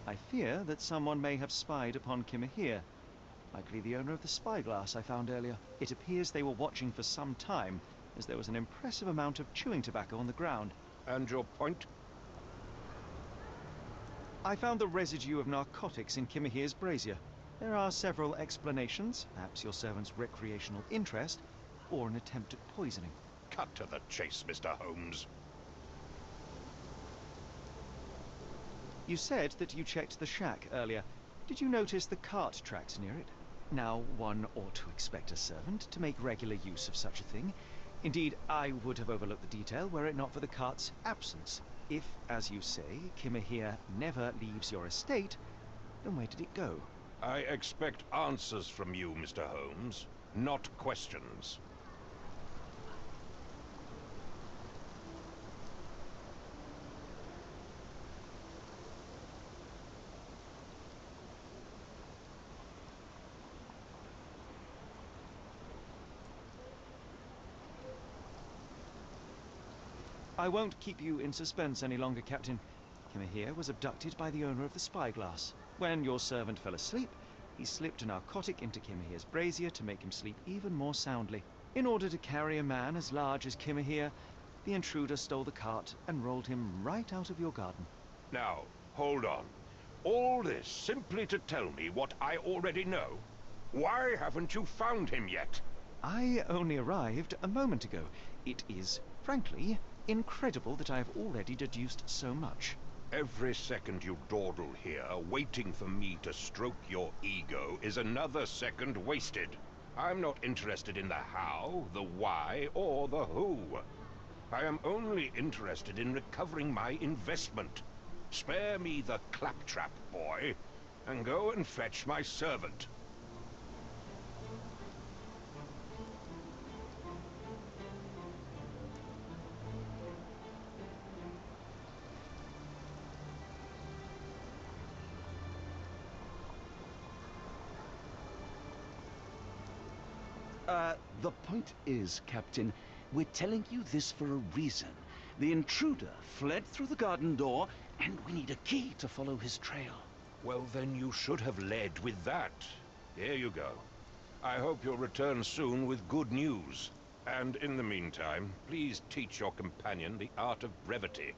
I fear that someone may have spied upon Kimahir. Likely the owner of the spyglass I found earlier. It appears they were watching for some time, as there was an impressive amount of chewing tobacco on the ground. And your point? I found the residue of narcotics in Kimahir's brazier. There are several explanations, perhaps your servant's recreational interest, or an attempt at poisoning. Cut to the chase, Mr. Holmes. You said that you checked the shack earlier. Did you notice the cart tracks near it? Now, one ought to expect a servant to make regular use of such a thing. Indeed, I would have overlooked the detail were it not for the cart's absence. If, as you say, Kimahir never leaves your estate, then where did it go? I expect answers from you, Mr. Holmes, not questions. I won't keep you in suspense any longer, Captain. Kimahir was abducted by the owner of the spyglass. When your servant fell asleep, he slipped a narcotic into Kimahir's brazier to make him sleep even more soundly. In order to carry a man as large as Kimahir, the intruder stole the cart and rolled him right out of your garden. Now, hold on. All this simply to tell me what I already know? Why haven't you found him yet? I only arrived a moment ago. It is, frankly, incredible that I have already deduced so much. Every second you dawdle here, waiting for me to stroke your ego, is another second wasted. I'm not interested in the how, the why, or the who. I am only interested in recovering my investment. Spare me the claptrap, boy, and go and fetch my servant. The point is, Captain, we're telling you this for a reason. The intruder fled through the garden door, and we need a key to follow his trail. Well, then you should have led with that. Here you go. I hope you'll return soon with good news. And in the meantime, please teach your companion the art of brevity.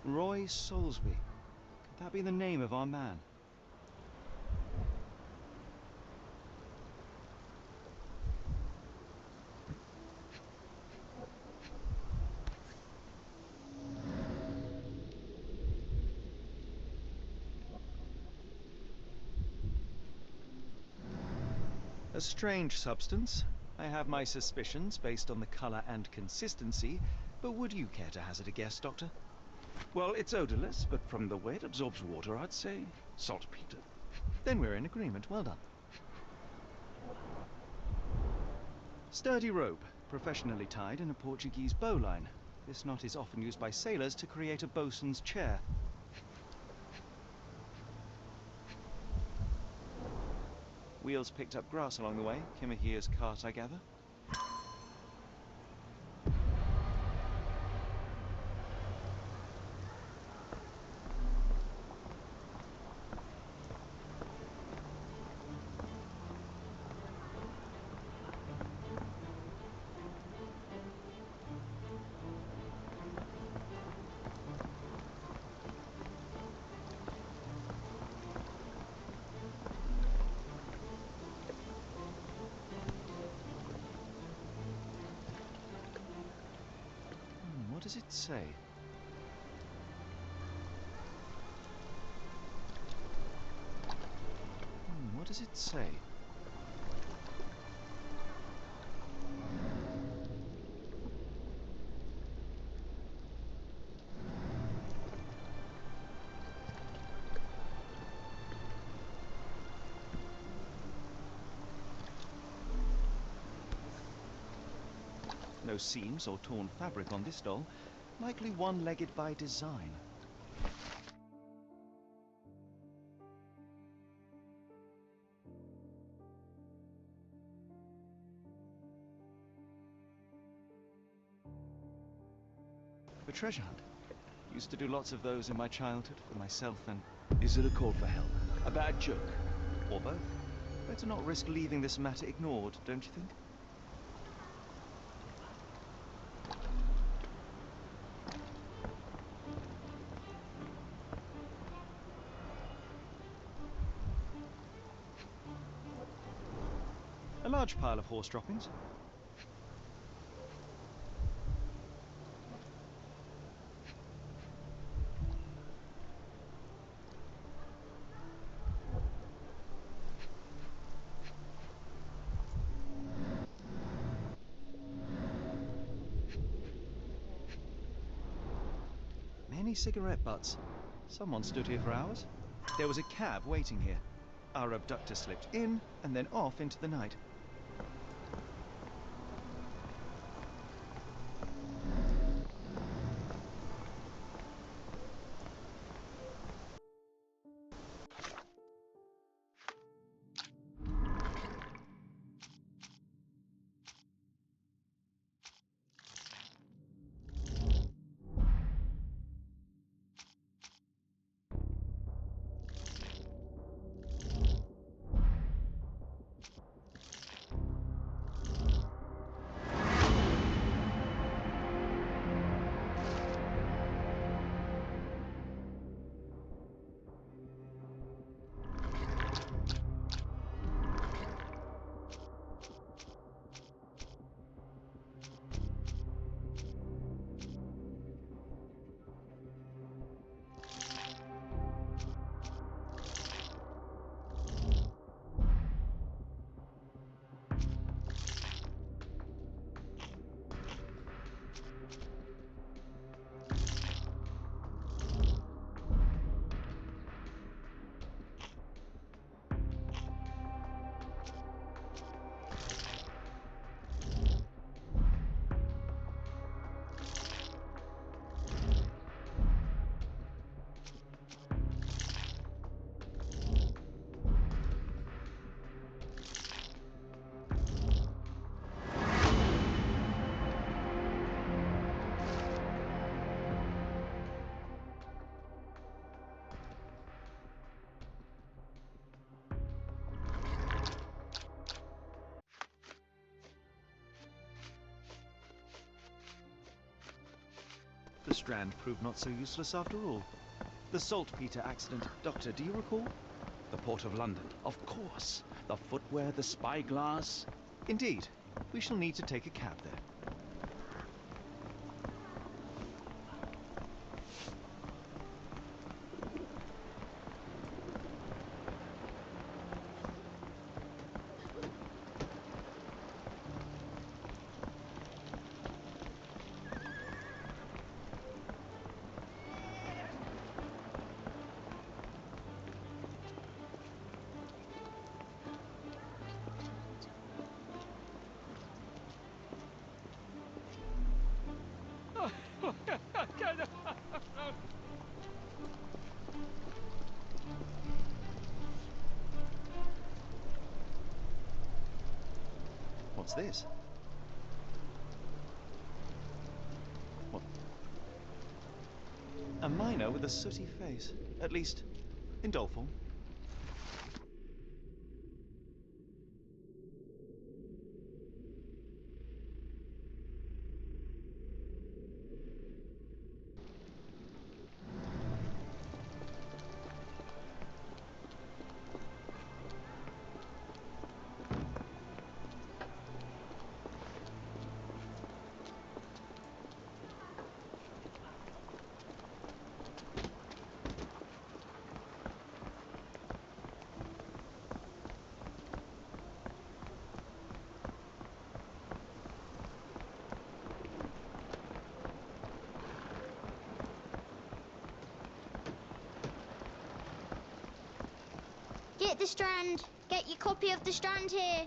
Roy Soulsby. Could that be the name of our man? A strange substance. I have my suspicions based on the color and consistency, but would you care to hazard a guess, Doctor? Well, it's odorless, but from the way it absorbs water, I'd say saltpeter. Then we're in agreement. Well done. Sturdy rope, professionally tied in a Portuguese bowline. This knot is often used by sailors to create a bosun's chair. Wheels picked up grass along the way. Kimahir's cart, I gather. does it say? What does it say? No seams or torn fabric on this doll. Likely one-legged by design. A treasure hunt. Used to do lots of those in my childhood for myself and... Is it a call for help? A bad joke? or both. Better not risk leaving this matter ignored, don't you think? A large pile of horse droppings. Many cigarette butts. Someone stood here for hours. There was a cab waiting here. Our abductor slipped in and then off into the night. The Strand proved not so useless after all. The saltpeter accident. Doctor, do you recall? The Port of London, of course. The footwear, the spyglass. Indeed. We shall need to take a cab there. What's this? What? A miner with a sooty face. At least, in doll form. Get the Strand. Get your copy of the Strand here.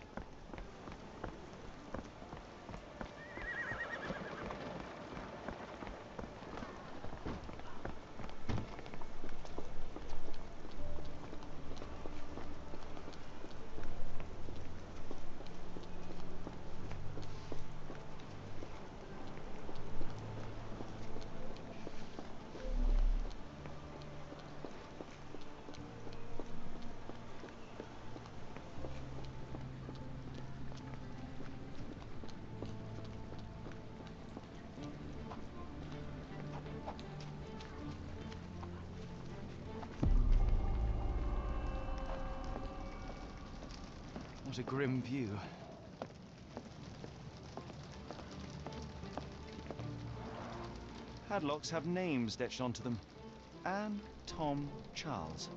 What a grim view. Padlocks have names etched onto them. Anne, Tom, Charles.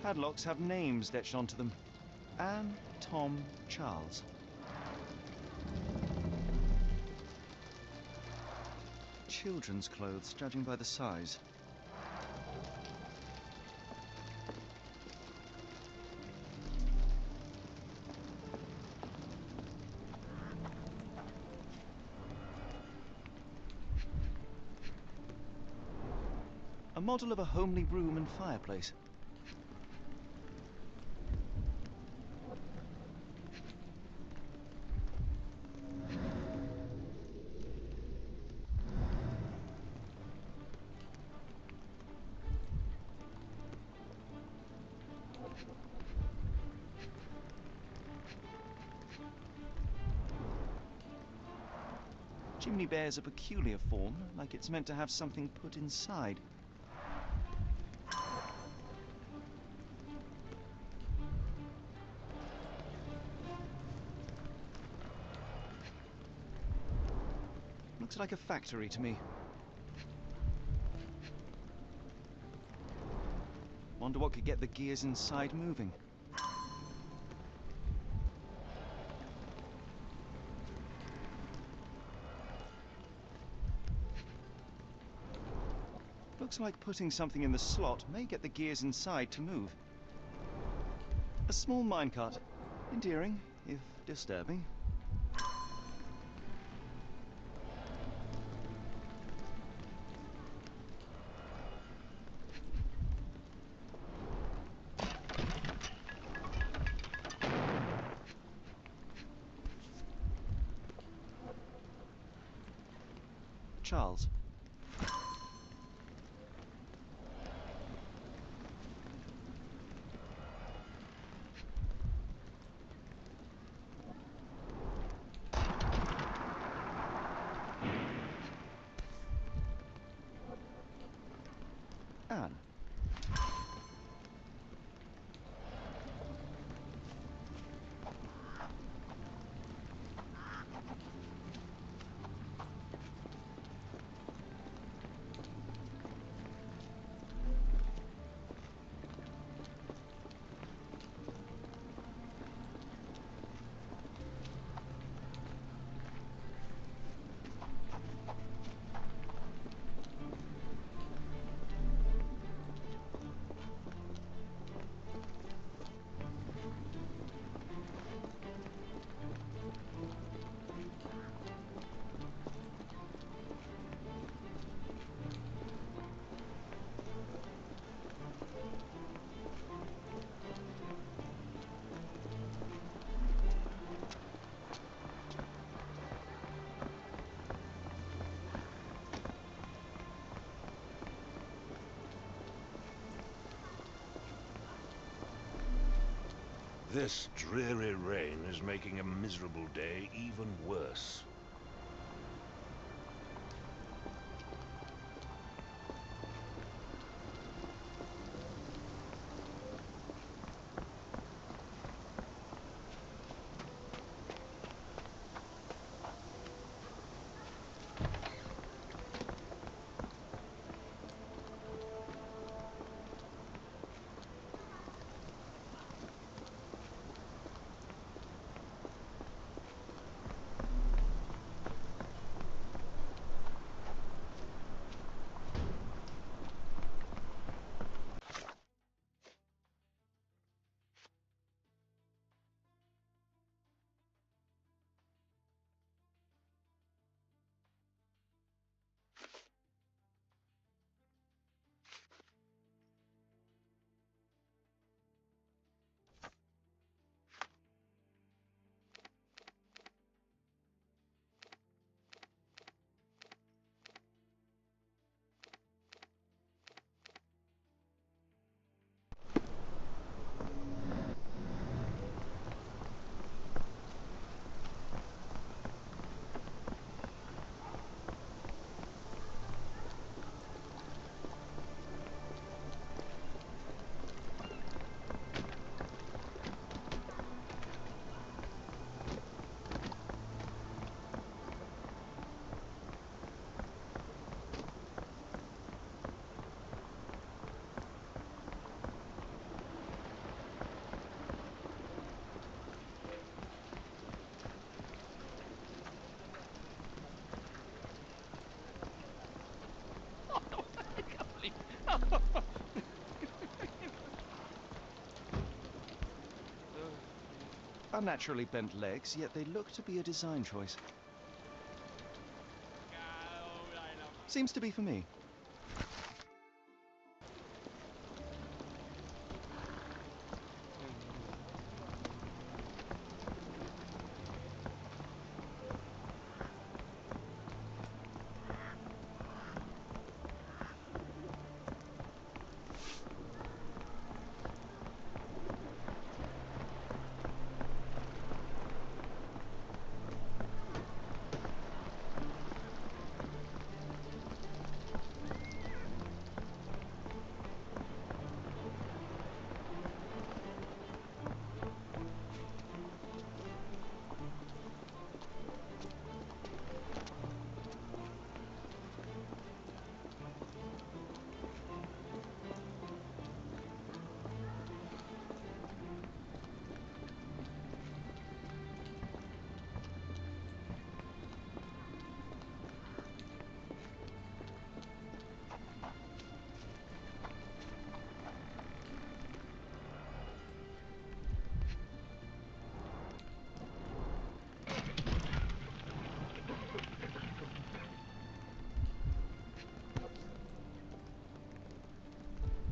Padlocks have names etched onto them. Anne, Tom, Charles. Children's clothes, judging by the size. A model of a homely room and fireplace. Chimney bears a peculiar form, like it's meant to have something put inside. Looks like a factory to me. Wonder what could get the gears inside moving. Looks like putting something in the slot may get the gears inside to move. A small minecart. Endearing, if disturbing. Charles. Anne. This dreary rain is making a miserable day even worse. unnaturally bent legs, yet they look to be a design choice. Seems to be for me.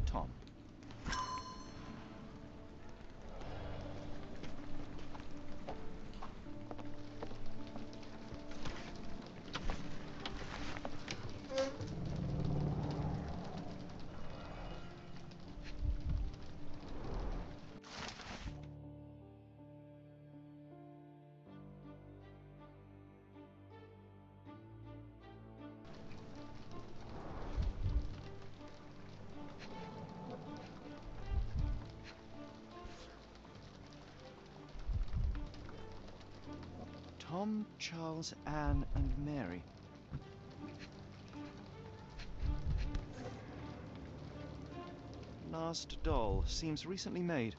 Tom. Tom, Charles, Anne, and Mary. Last doll seems recently made.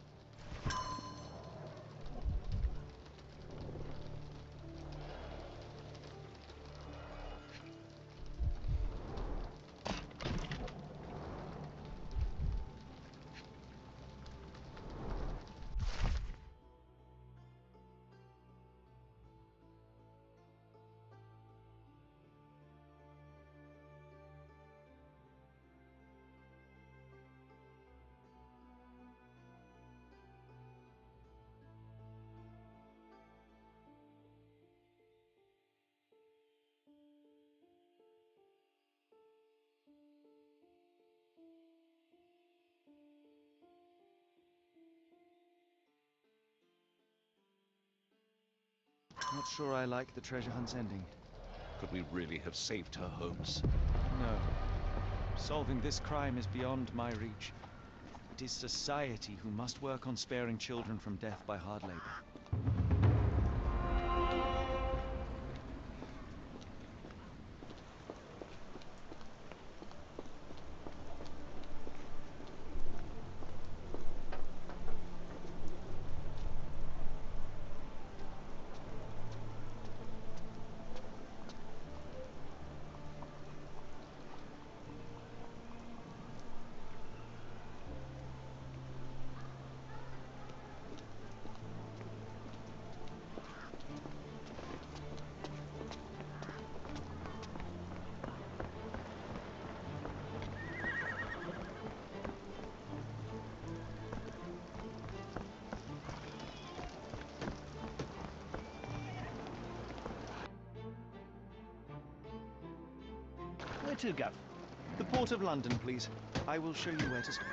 Not sure I like the treasure hunt's ending. Could we really have saved her, Holmes? No. Solving this crime is beyond my reach. It is society who must work on sparing children from death by hard labor. Where to, Gav? The Port of London, please. I will show you where to stop.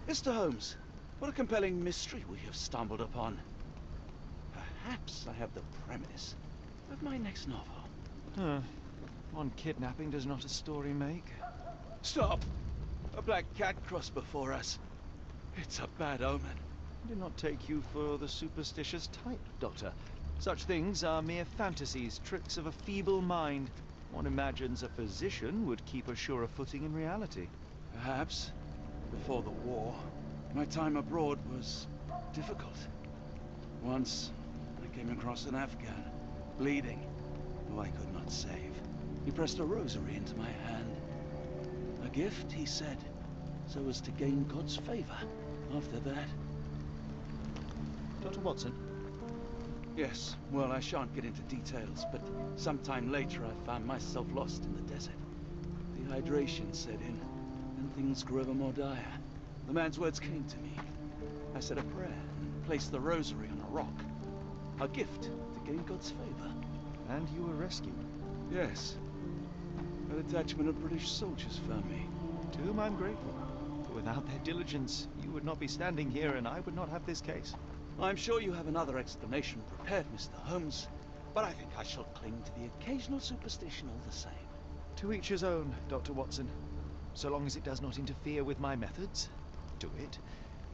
Mr. Holmes, what a compelling mystery we have stumbled upon. Perhaps I have the premise of my next novel. One kidnapping does not a story make. Stop! A black cat crossed before us. It's a bad omen. I do not take you for the superstitious type, Doctor. Such things are mere fantasies, tricks of a feeble mind. One imagines a physician would keep a surer footing in reality. Perhaps. Before the war, my time abroad was difficult. Once, I came across an Afghan, bleeding, who I could not save. He pressed a rosary into my hand. A gift, he said, so as to gain God's favor. After that... Dr. Watson? Yes, well, I shan't get into details, but sometime later I found myself lost in the desert. Dehydration set in, and things grew ever more dire. The man's words came to me. I said a prayer and placed the rosary on a rock. A gift to gain God's favor. And you were rescued. Yes. A detachment of British soldiers found me. To whom I'm grateful. For without their diligence, you would not be standing here and I would not have this case. I'm sure you have another explanation prepared, Mr. Holmes, but I think I shall cling to the occasional superstition all the same. To each his own, Dr. Watson. So long as it does not interfere with my methods, do it.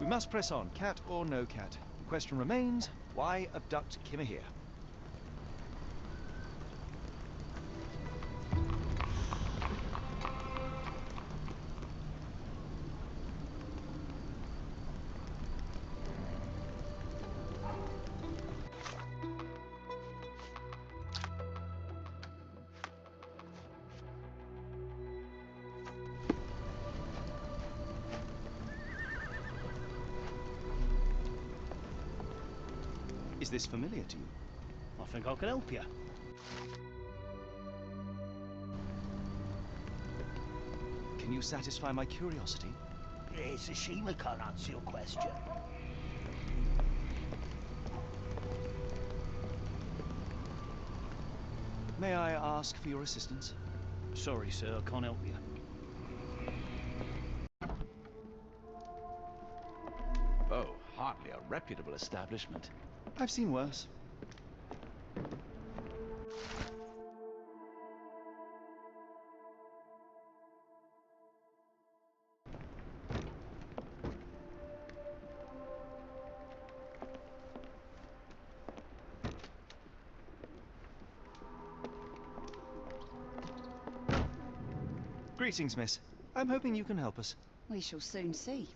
We must press on, cat or no cat. The question remains, why abduct Kimahir? Is this familiar to you? I think I can help you. Can you satisfy my curiosity? It's a shame I can't answer your question. May I ask for your assistance? Sorry, sir, I can't help you. Oh, hardly a reputable establishment. I've seen worse. Greetings, miss. I'm hoping you can help us. We shall soon see.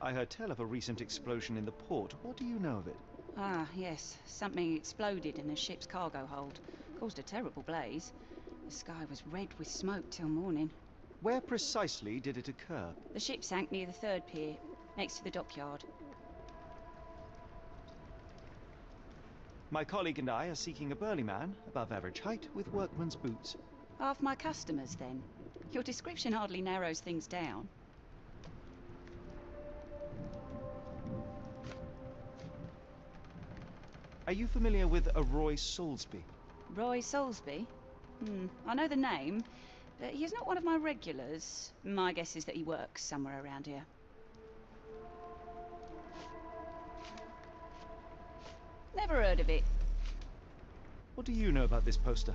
I heard tell of a recent explosion in the port. What do you know of it? Ah, yes. Something exploded in a ship's cargo hold. Caused a terrible blaze. The sky was red with smoke till morning. Where precisely did it occur? The ship sank near the third pier, next to the dockyard. My colleague and I are seeking a burly man, above average height, with workman's boots. Half my customers, then. Your description hardly narrows things down. Are you familiar with a Roy Soulsby? Roy Soulsby? I know the name, but he's not one of my regulars. My guess is that he works somewhere around here. Never heard of it. What do you know about this poster?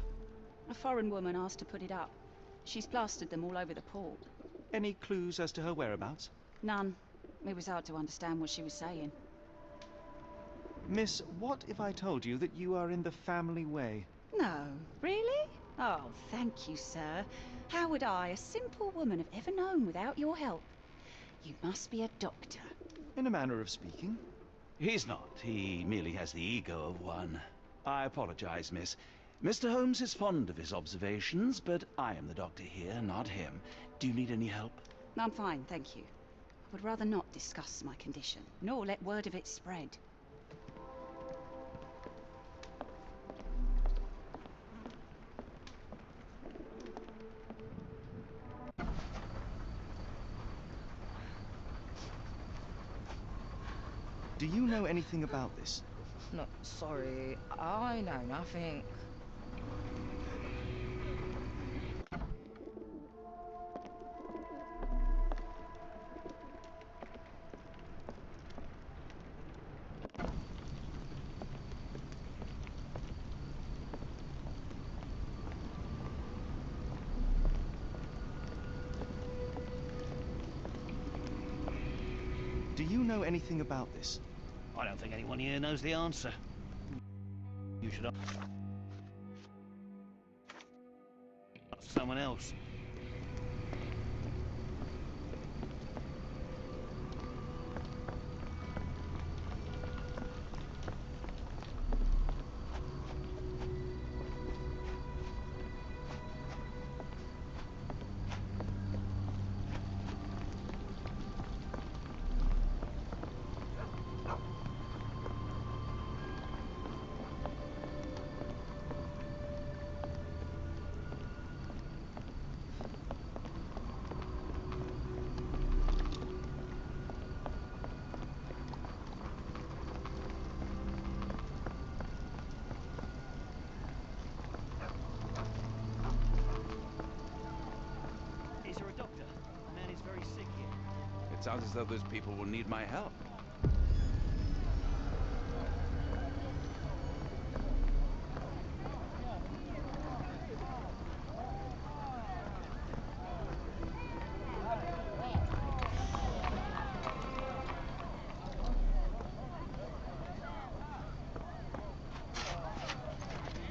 A foreign woman asked to put it up. She's plastered them all over the port. Any clues as to her whereabouts? None. It was hard to understand what she was saying. Miss, what if I told you that you are in the family way? No, really? Oh, thank you, sir. How would I, a simple woman, have ever known without your help? You must be a doctor. In a manner of speaking. He's not. He merely has the ego of one. I apologize, miss. Mr. Holmes is fond of his observations, but I am the doctor here, not him. Do you need any help? I'm fine, thank you. I would rather not discuss my condition, nor let word of it spread. Do you know anything about this? No, sorry, I know nothing. Do you know anything about this? I don't think anyone here knows the answer. You should ask someone else. Is there a doctor? The man is very sick here. It sounds as though those people will need my help.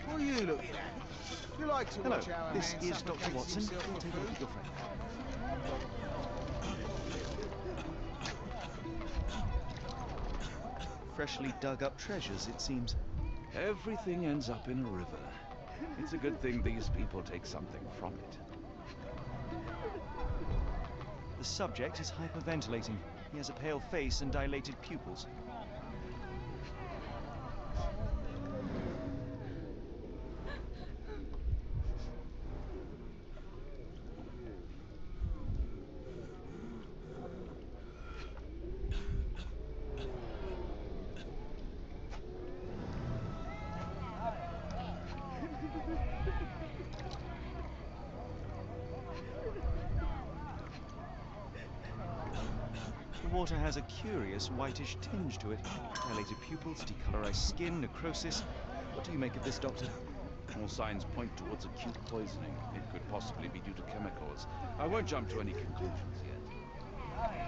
What are you looking at? You like to Hello, watch our this man is Dr. suffocate Watson. himself We'll with take a look at food? your friend. Freshly dug up treasures, it seems. Everything ends up in a river. It's a good thing these people take something from it. The subject is hyperventilating. He has a pale face and dilated pupils. The water has a curious whitish tinge to it. Dilated pupils, decolorized skin, necrosis. What do you make of this, Doctor? All signs point towards acute poisoning. It could possibly be due to chemicals. I won't jump to any conclusions yet.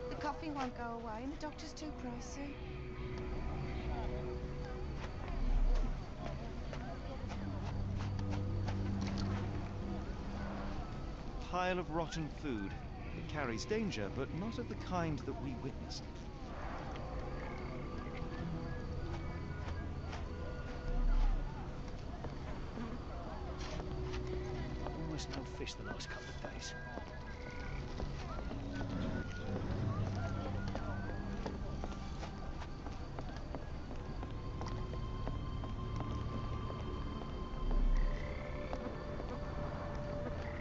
The coffee won't go away and the doctor's too pricey. Pile of rotten food. It carries danger, but not of the kind that we witnessed. Almost no fish the last couple of days.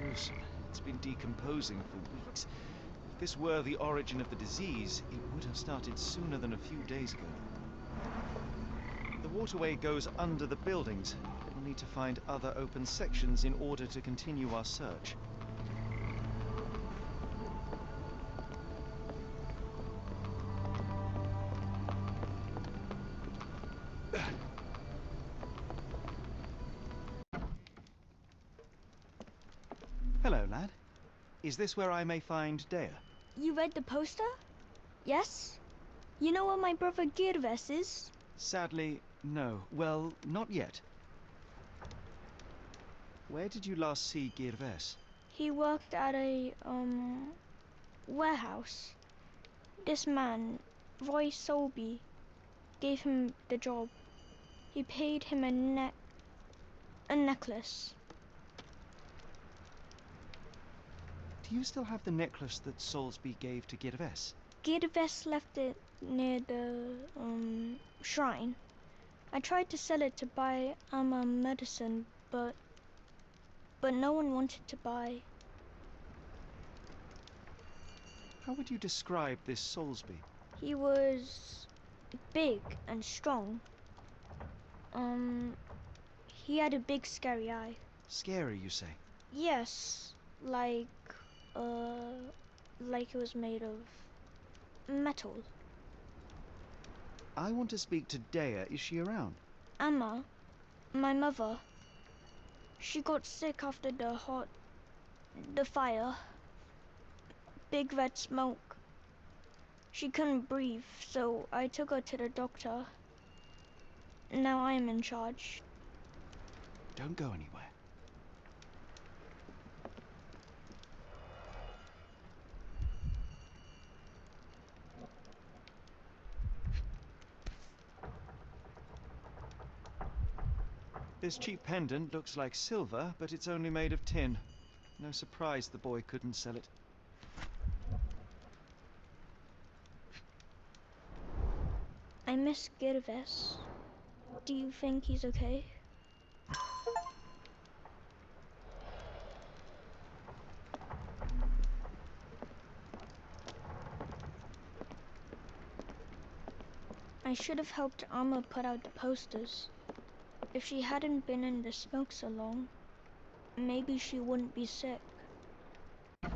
Gruesome. It's been decomposing for weeks. If this were the origin of the disease, it would have started sooner than a few days ago. The waterway goes under the buildings. We'll need to find other open sections in order to continue our search. Is this where I may find Dea? You read the poster? Yes? You know where my brother Girves is? Sadly, no. Well, not yet. Where did you last see Girves? He worked at a, warehouse. This man, Roy Solby, gave him the job. He paid him a necklace. Do you still have the necklace that Soulsby gave to Girves? Girves left it near the, shrine. I tried to sell it to buy medicine, but no one wanted to buy. How would you describe this Soulsby? He was big and strong. He had a big scary eye. Scary, you say? Yes, like it was made of metal. I want to speak to Dea. Is she around? Amma, my mother, she got sick after the fire. Big red smoke. She couldn't breathe, so I took her to the doctor. Now I am in charge. Don't go anywhere. This cheap pendant looks like silver, but it's only made of tin. No surprise the boy couldn't sell it. I miss Girves. Do you think he's okay? I should have helped Amma put out the posters. If she hadn't been in the smoke so long, maybe she wouldn't be sick. The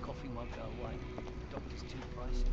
coughing won't go away. The doctor's too pricey.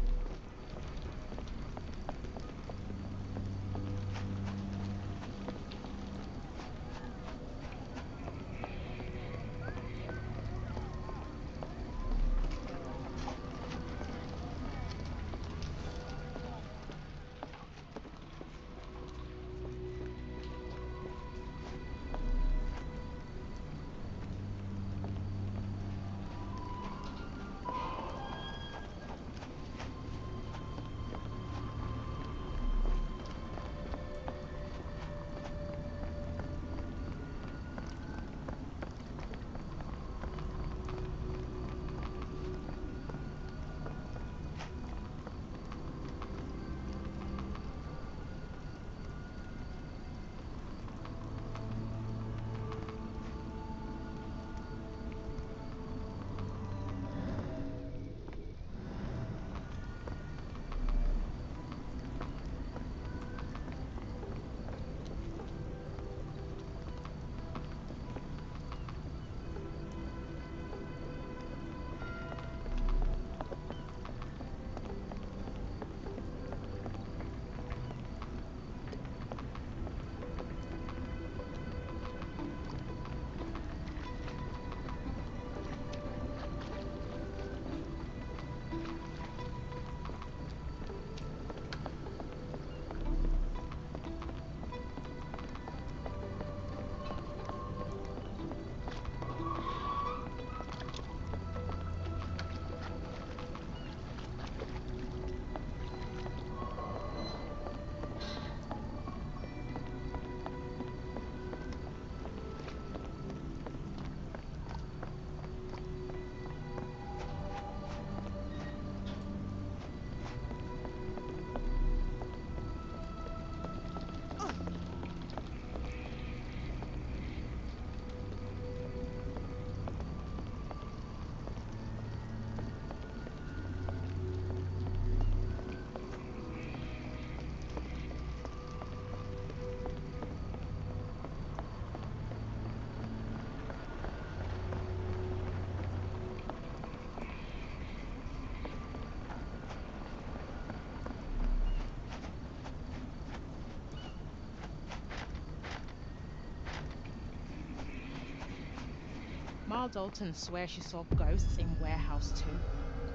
Ma Dalton swears she saw ghosts in warehouse too.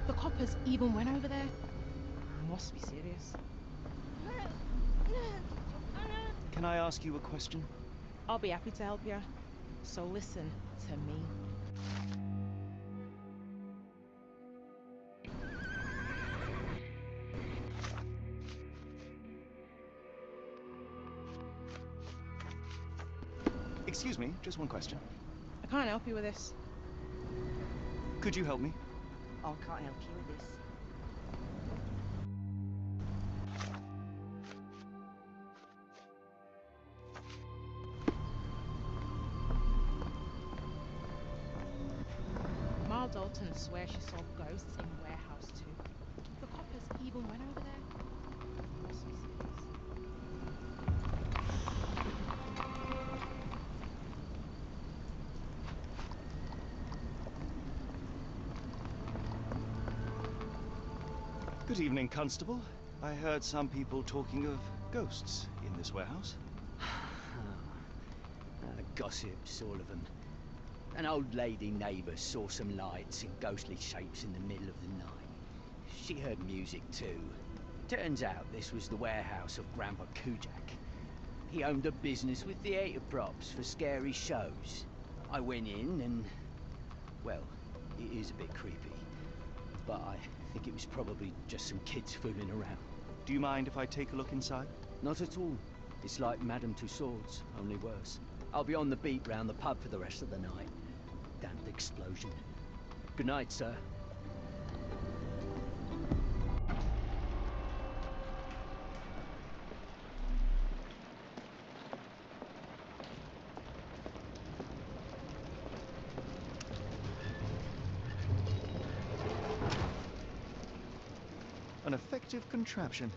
The coppers even went over there. Must be serious. Can I ask you a question? I'll be happy to help you. So listen to me. Excuse me, just one question. I can't help you with this. Could you help me? I can't help you with this. Ma Dalton swears she saw ghosts in warehouse too. The coppers even went over there. Must be serious. Good evening, Constable. I heard some people talking of ghosts in this warehouse. Gossips, all of them. An old lady neighbour saw some lights and ghostly shapes in the middle of the night. She heard music too. Turns out this was the warehouse of Grandpa Kujak. He owned a business with theatre props for scary shows. I went in and, well, it is a bit creepy. But I think it was probably just some kids fooling around. Do you mind if I take a look inside? Not at all. It's like Madame Tussauds, only worse. I'll be on the beat round the pub for the rest of the night. Damned explosion. Good night, sir. An effective contraption.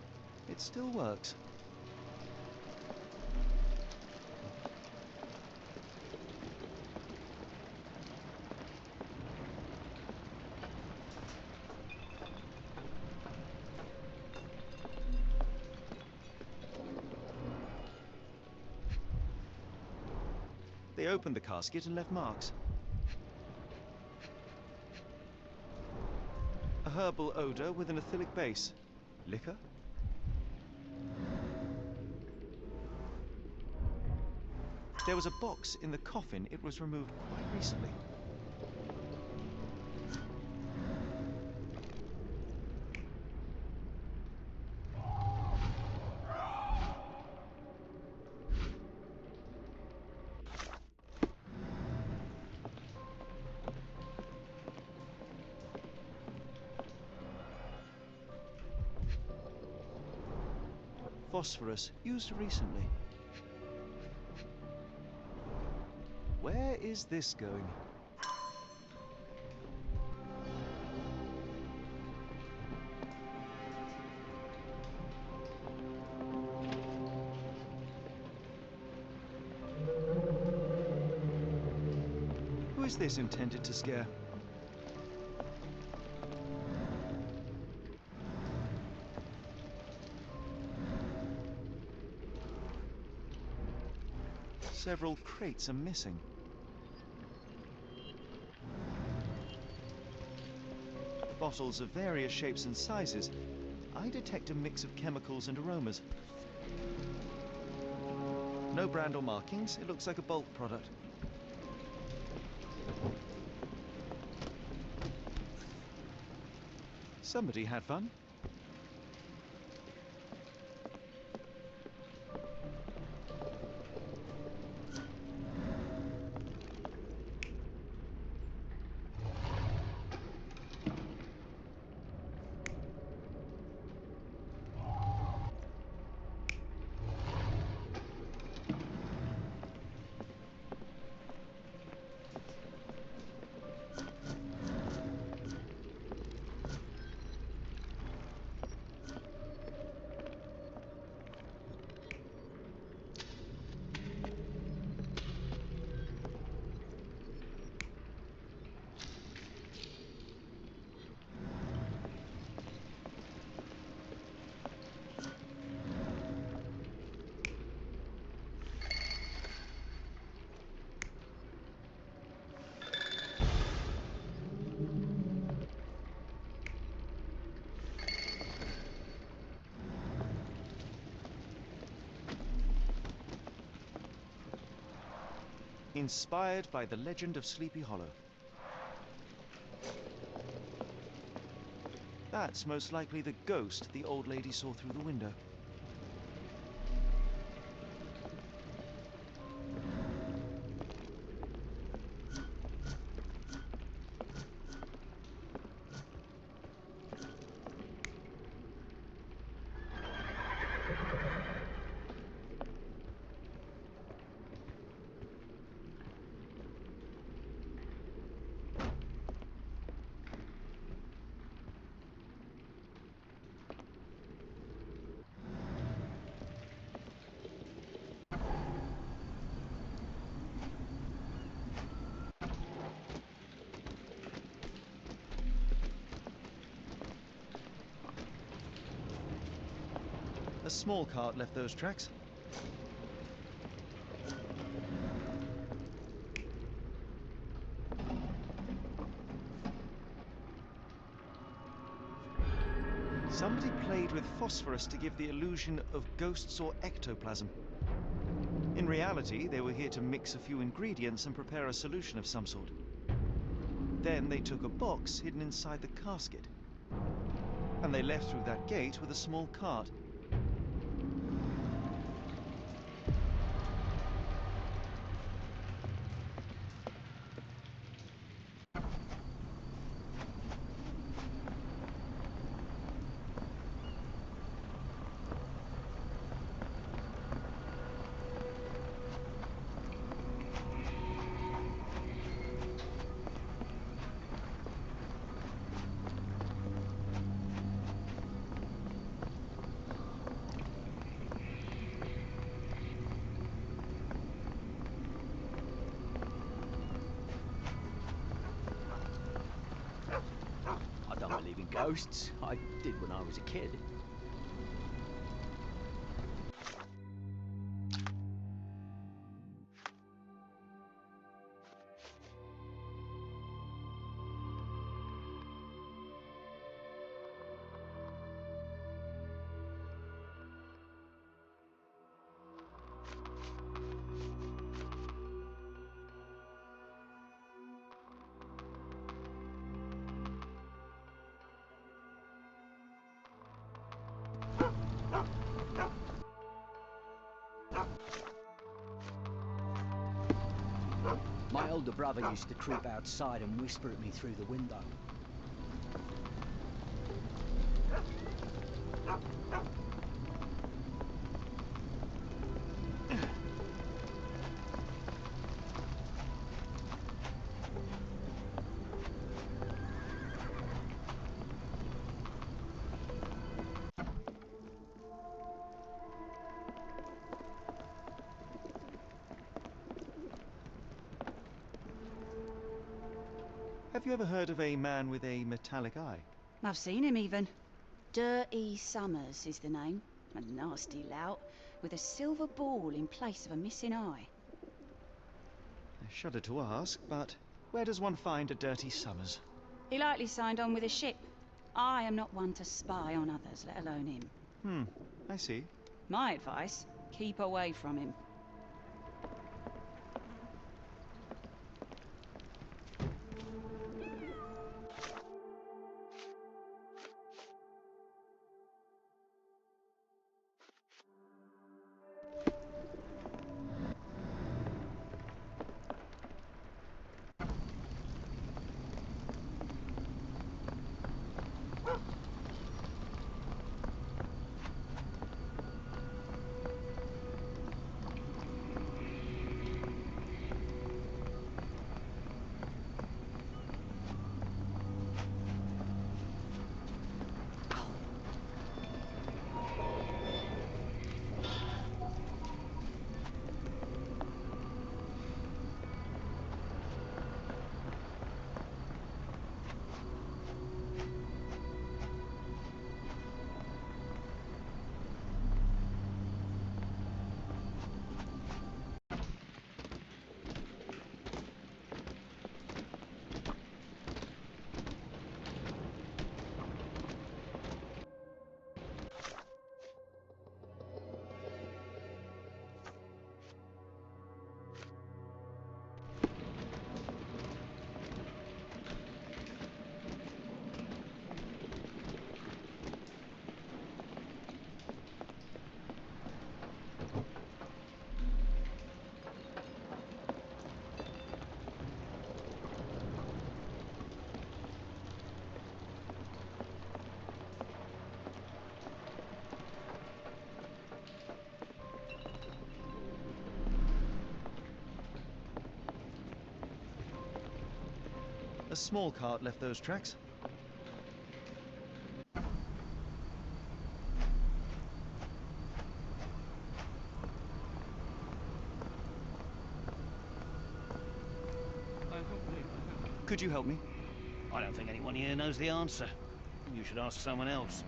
It still works. They opened the casket and left marks. A herbal odor with an ethylic base. Liquor? There was a box in the coffin. It was removed quite recently. Phosphorus, used recently. Where is this going? Who is this intended to scare? Several crates are missing. Bottles of various shapes and sizes. I detect a mix of chemicals and aromas. No brand or markings. It looks like a bulk product. Somebody had fun. Inspired by the legend of Sleepy Hollow. That's most likely the ghost the old lady saw through the window. A small cart left those tracks. Somebody played with phosphorus to give the illusion of ghosts or ectoplasm. In reality, they were here to mix a few ingredients and prepare a solution of some sort. Then they took a box hidden inside the casket, and they left through that gate with a small cart. I don't believe in ghosts. I did when I was a kid. My older brother used to creep outside and whisper at me through the window. Have you ever heard of a man with a metallic eye? I've seen him even. Dirty Summers is the name. A nasty lout, with a silver ball in place of a missing eye. I shudder to ask, but where does one find a Dirty Summers? He likely signed on with a ship. I am not one to spy on others, let alone him. I see. My advice, keep away from him. A small cart left those tracks. Could you help me? I don't think anyone here knows the answer. You should ask someone else.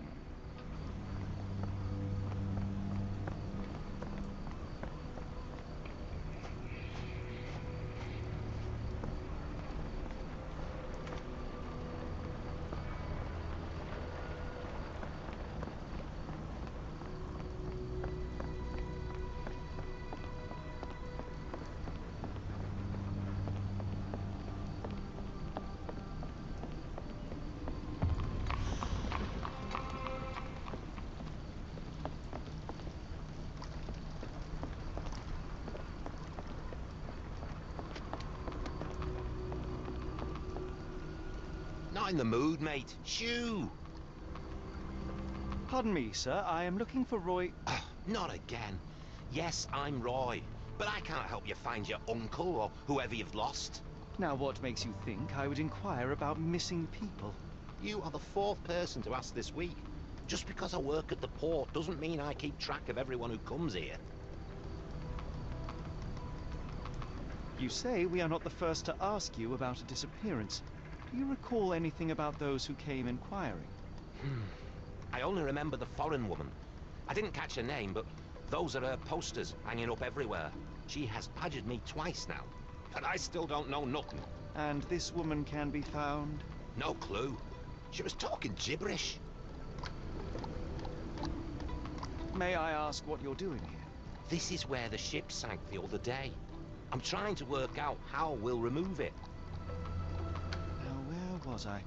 Not in the mood, mate. Shoo! Pardon me, sir. I am looking for Roy... Not again. Yes, I'm Roy. But I can't help you find your uncle or whoever you've lost. Now, what makes you think I would inquire about missing people? You are the fourth person to ask this week. Just because I work at the port doesn't mean I keep track of everyone who comes here. You say we are not the first to ask you about a disappearance. Do you recall anything about those who came inquiring? I only remember the foreign woman. I didn't catch her name, but those are her posters hanging up everywhere. She has badgered me twice now, and I still don't know nothing. And this woman can be found? No clue. She was talking gibberish. May I ask what you're doing here? This is where the ship sank the other day. I'm trying to work out how we'll remove it. Now, where was I?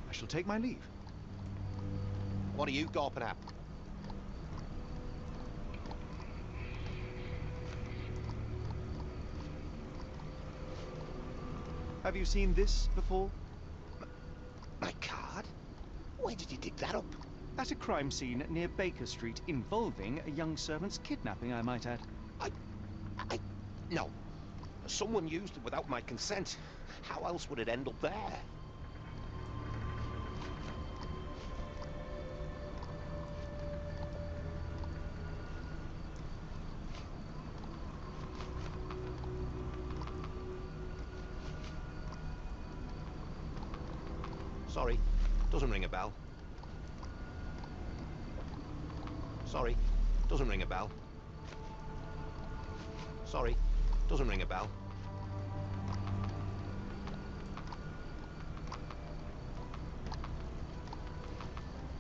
I shall take my leave. What are you gawping at? Have you seen this before? My card? Where did you dig that up? At a crime scene near Baker Street involving a young servant's kidnapping, I might add. No. Someone used it without my consent. How else would it end up there? Sorry, doesn't ring a bell. Sorry, doesn't ring a bell. Sorry, doesn't ring a bell.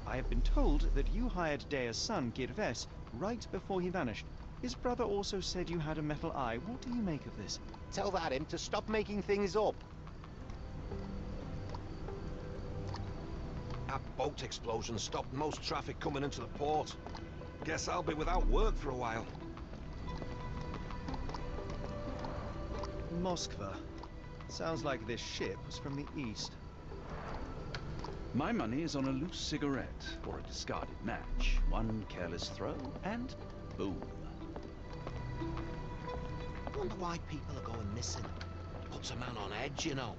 I have been told that you hired Dea's son, Girves, right before he vanished. His brother also said you had a metal eye. What do you make of this? Tell that him to stop making things up. That boat explosion stopped most traffic coming into the port. Guess I'll be without work for a while. Moskva. Sounds like this ship was from the east. My money is on a loose cigarette or a discarded match. One careless throw, and boom. I wonder why people are going missing. Puts a man on edge, you know.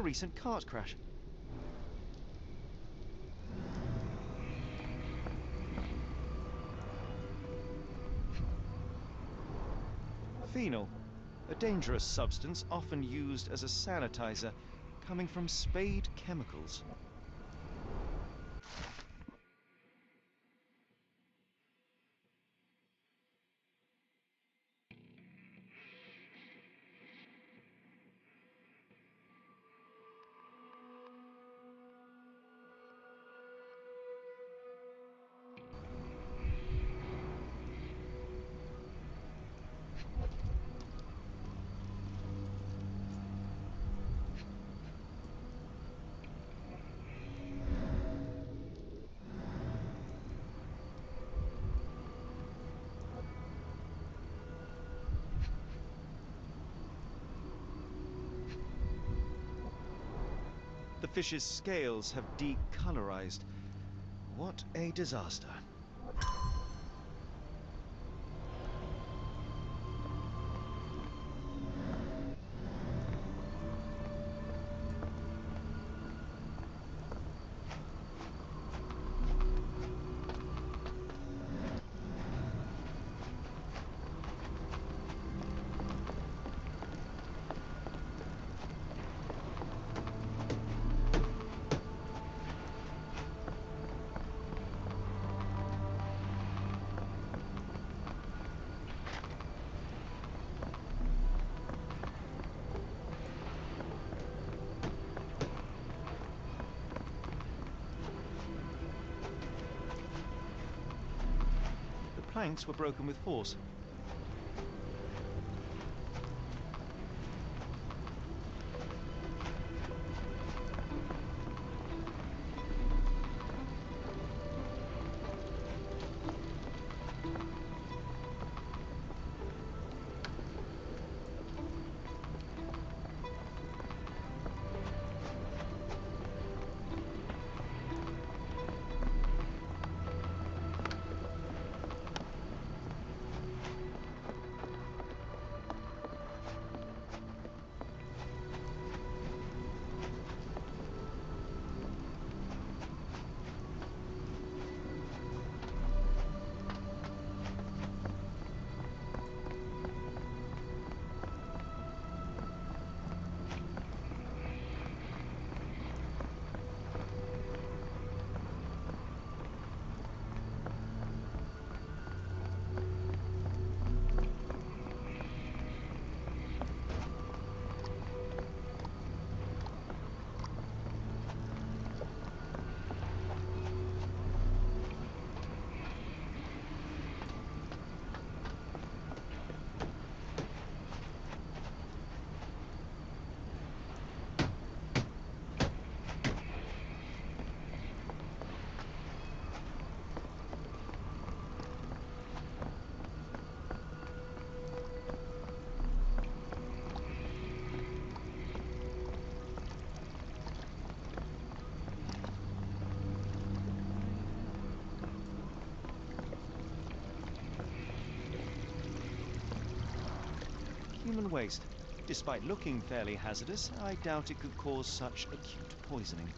a recent cart crash. Phenol, a dangerous substance often used as a sanitizer, coming from Spade Chemicals. The fish's scales have decolorized. What a disaster. Planks were broken with force. Human waste. Despite looking fairly hazardous, I doubt it could cause such acute poisoning.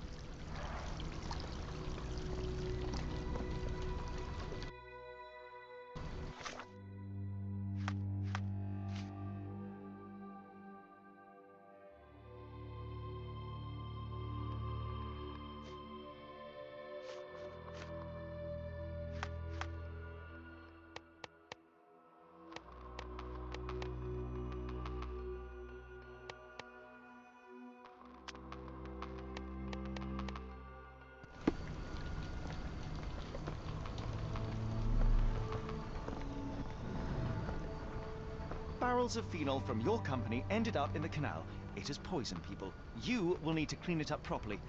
Barrels of phenol from your company ended up in the canal. It has poisoned people. You will need to clean it up properly.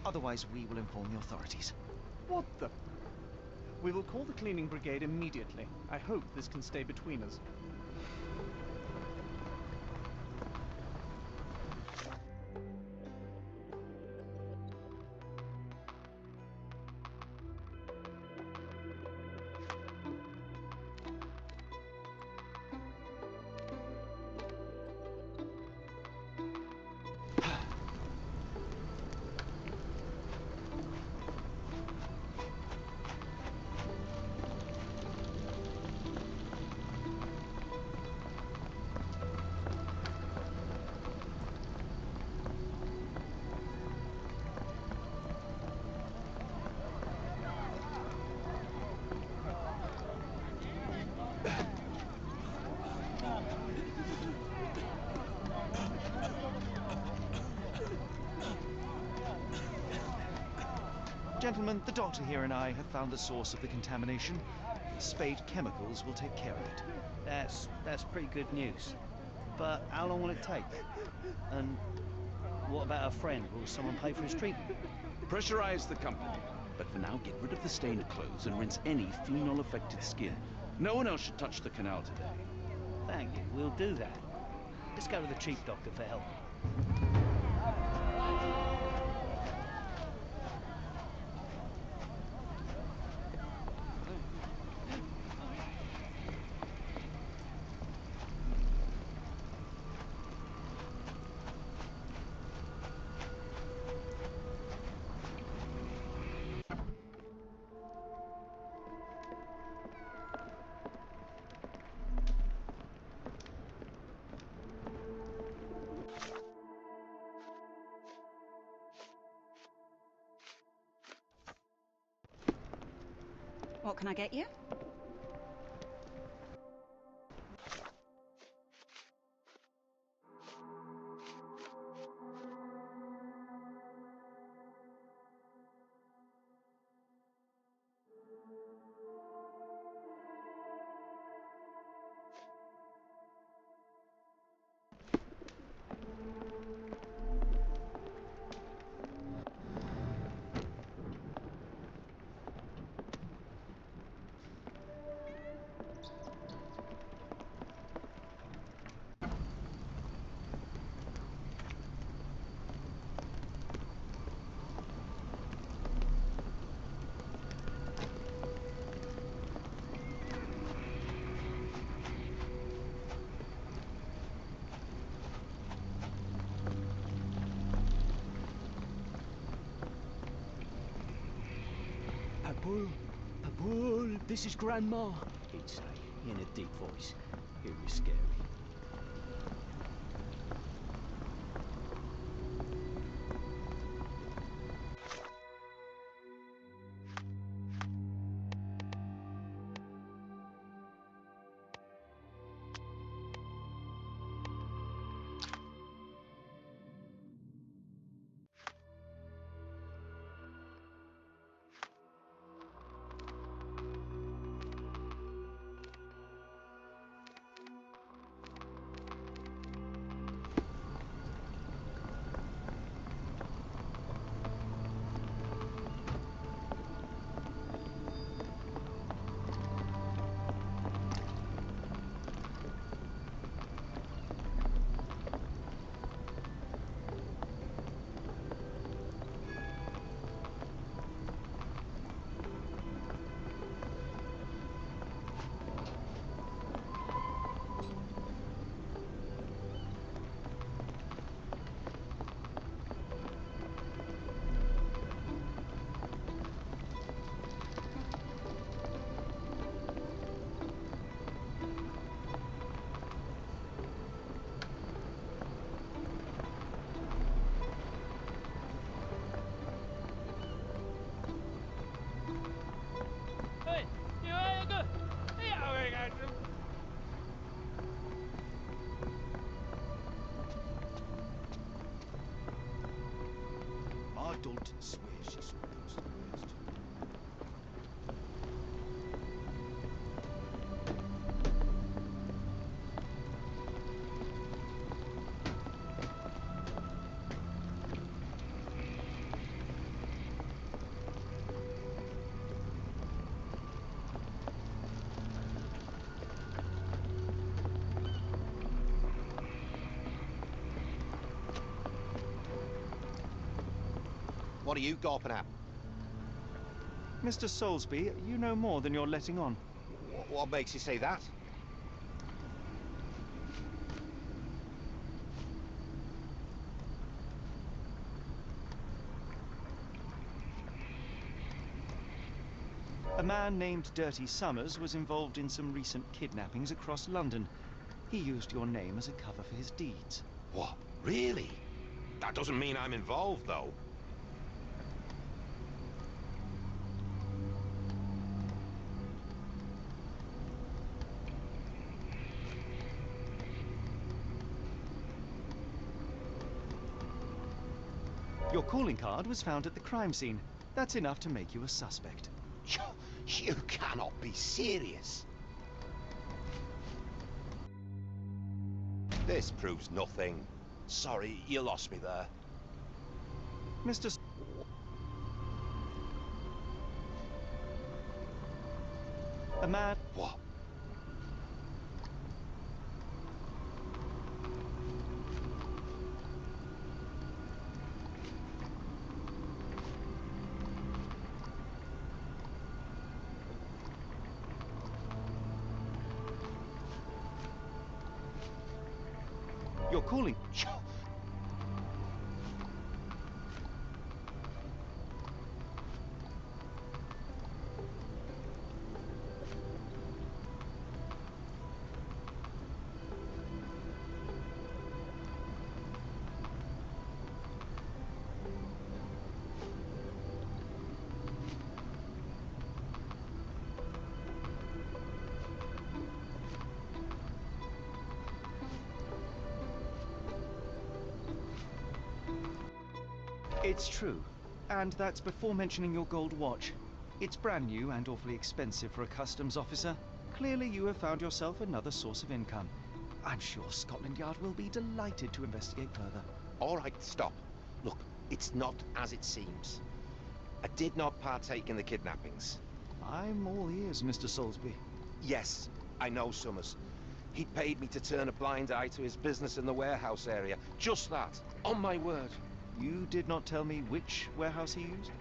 Otherwise, we will inform the authorities. What the... We will call the cleaning brigade immediately. I hope this can stay between us. Gentlemen, the doctor here and I have found the source of the contamination. Spade Chemicals will take care of it. That's pretty good news. But how long will it take? And what about our friend? Will someone pay for his treatment? Pressurize the company. But for now, get rid of the stained clothes and rinse any phenol-affected skin. No one else should touch the canal today. Thank you, we'll do that. Let's go to the chief doctor for help. What can I get you? Paul, this is Grandma, he'd say, in a deep voice. It was scary. Our Dalton swears she saw ghosts at the west. What are you gawping at? Mr. Soulsby, you know more than you're letting on. What makes you say that? A man named Dirty Summers was involved in some recent kidnappings across London. He used your name as a cover for his deeds. What? Really? That doesn't mean I'm involved, though. Your calling card was found at the crime scene. That's enough to make you a suspect. You cannot be serious. This proves nothing. Sorry, you lost me there. Mr. A man... What? You're calling... It's true. And that's before mentioning your gold watch. It's brand new and awfully expensive for a customs officer. Clearly you have found yourself another source of income. I'm sure Scotland Yard will be delighted to investigate further. All right, stop. Look, it's not as it seems. I did not partake in the kidnappings. I'm all ears, Mr. Soulsby. Yes, I know Summers. He paid me to turn a blind eye to his business in the warehouse area. Just that. On my word. You did not tell me which warehouse he used?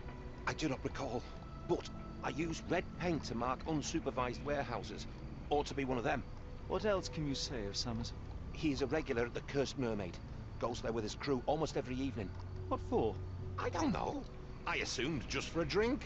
I do not recall, but I used red paint to mark unsupervised warehouses. Ought to be one of them. What else can you say of Summers? He is a regular at the Cursed Mermaid. Goes there with his crew almost every evening. What for? I don't know. I assumed just for a drink.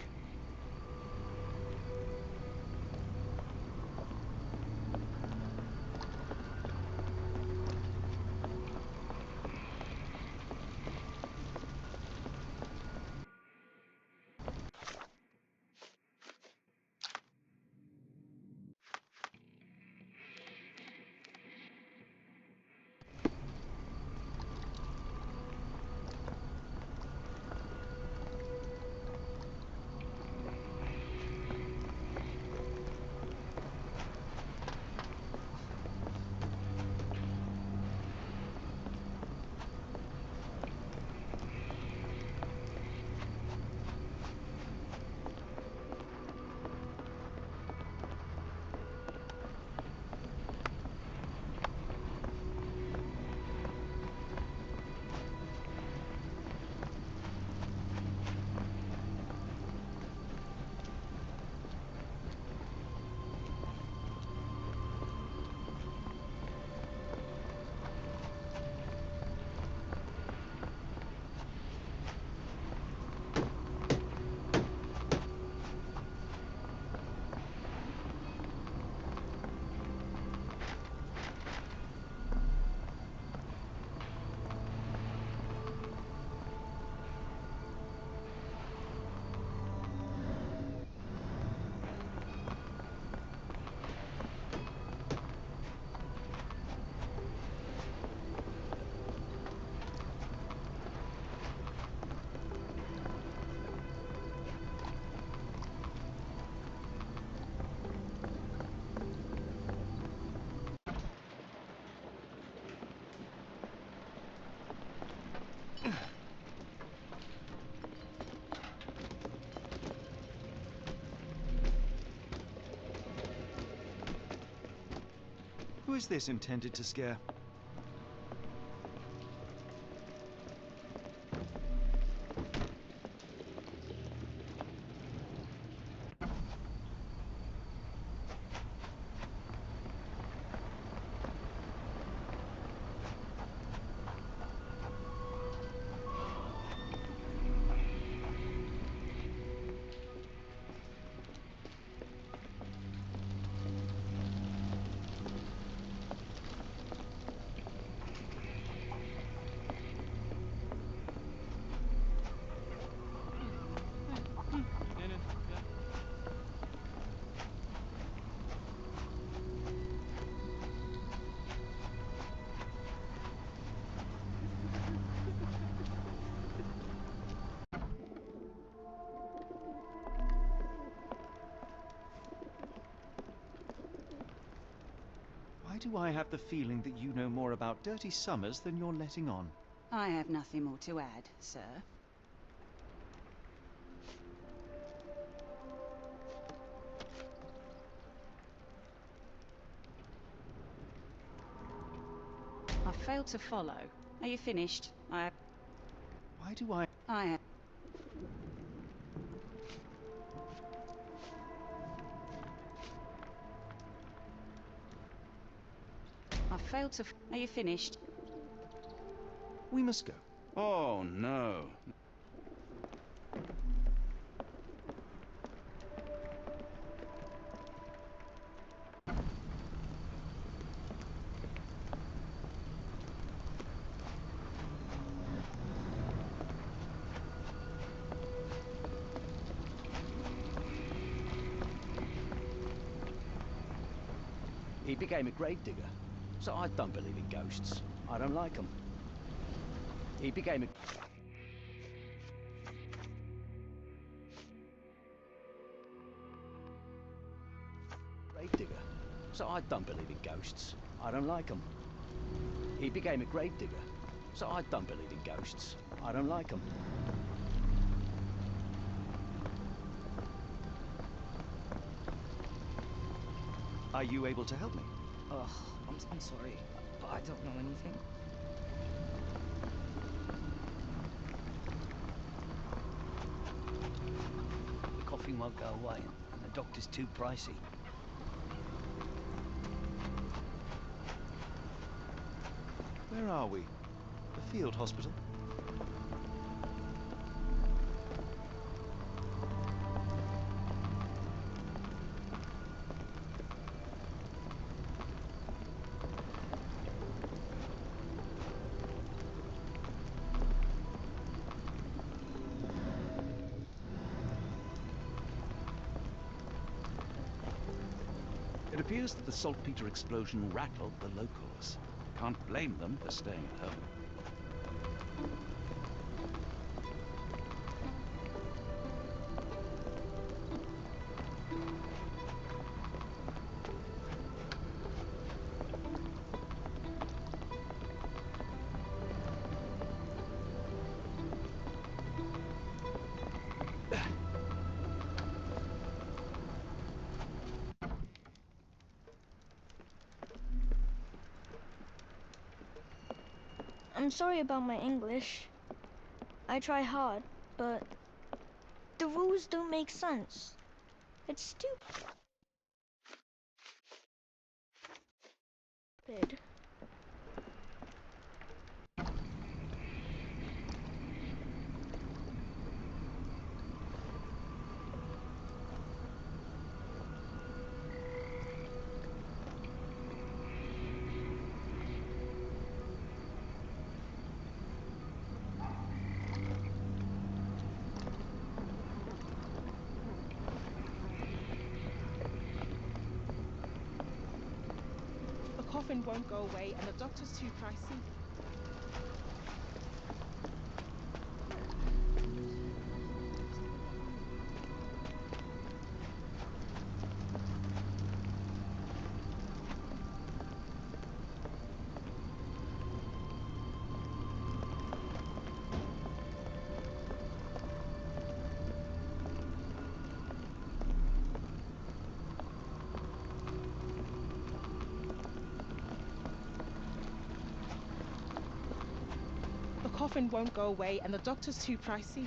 Who is this intended to scare? do I have the feeling that you know more about dirty summers than you're letting on? I have nothing more to add, sir. I failed to follow. Are you finished? Why do I... I have... I failed to... Are you finished? We must go. Oh, no. He became a grave digger, so I don't believe in ghosts. I don't like them. He became a... grave digger, so I don't believe in ghosts. I don't like them. He became a grave digger, so I don't believe in ghosts. I don't like them. Are you able to help me? Ugh, I'm sorry, but I don't know anything. The coughing won't go away, and the doctor's too pricey. Where are we? The field hospital? It appears that the saltpeter explosion rattled the locals. Can't blame them for staying at home. I'm sorry about my English. I try hard, but the rules don't make sense. It's stupid. The coffin won't go away and the doctor's too pricey. The coffin won't go away and the doctor's too pricey.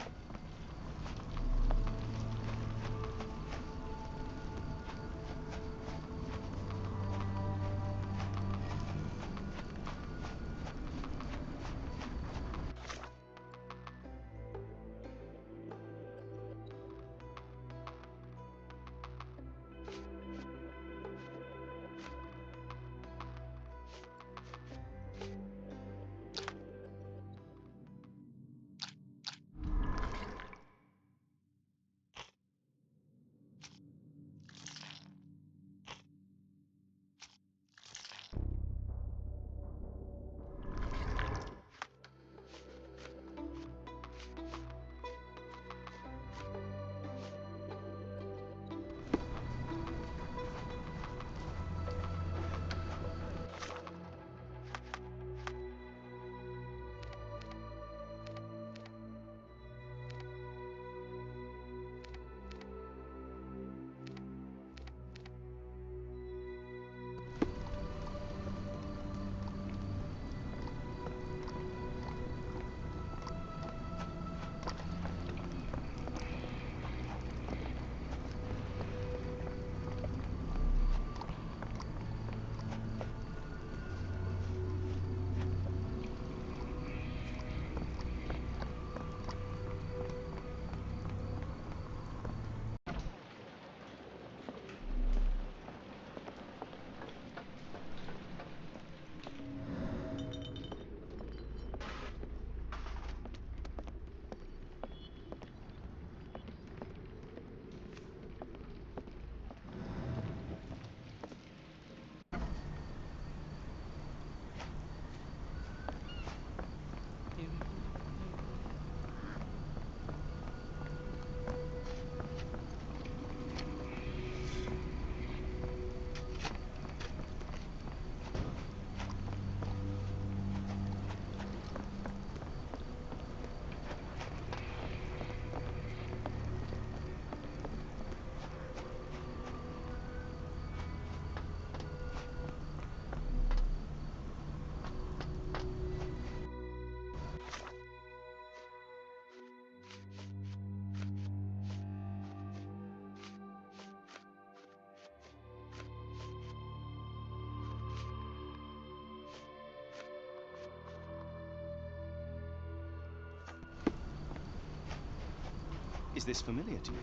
Is this familiar to you?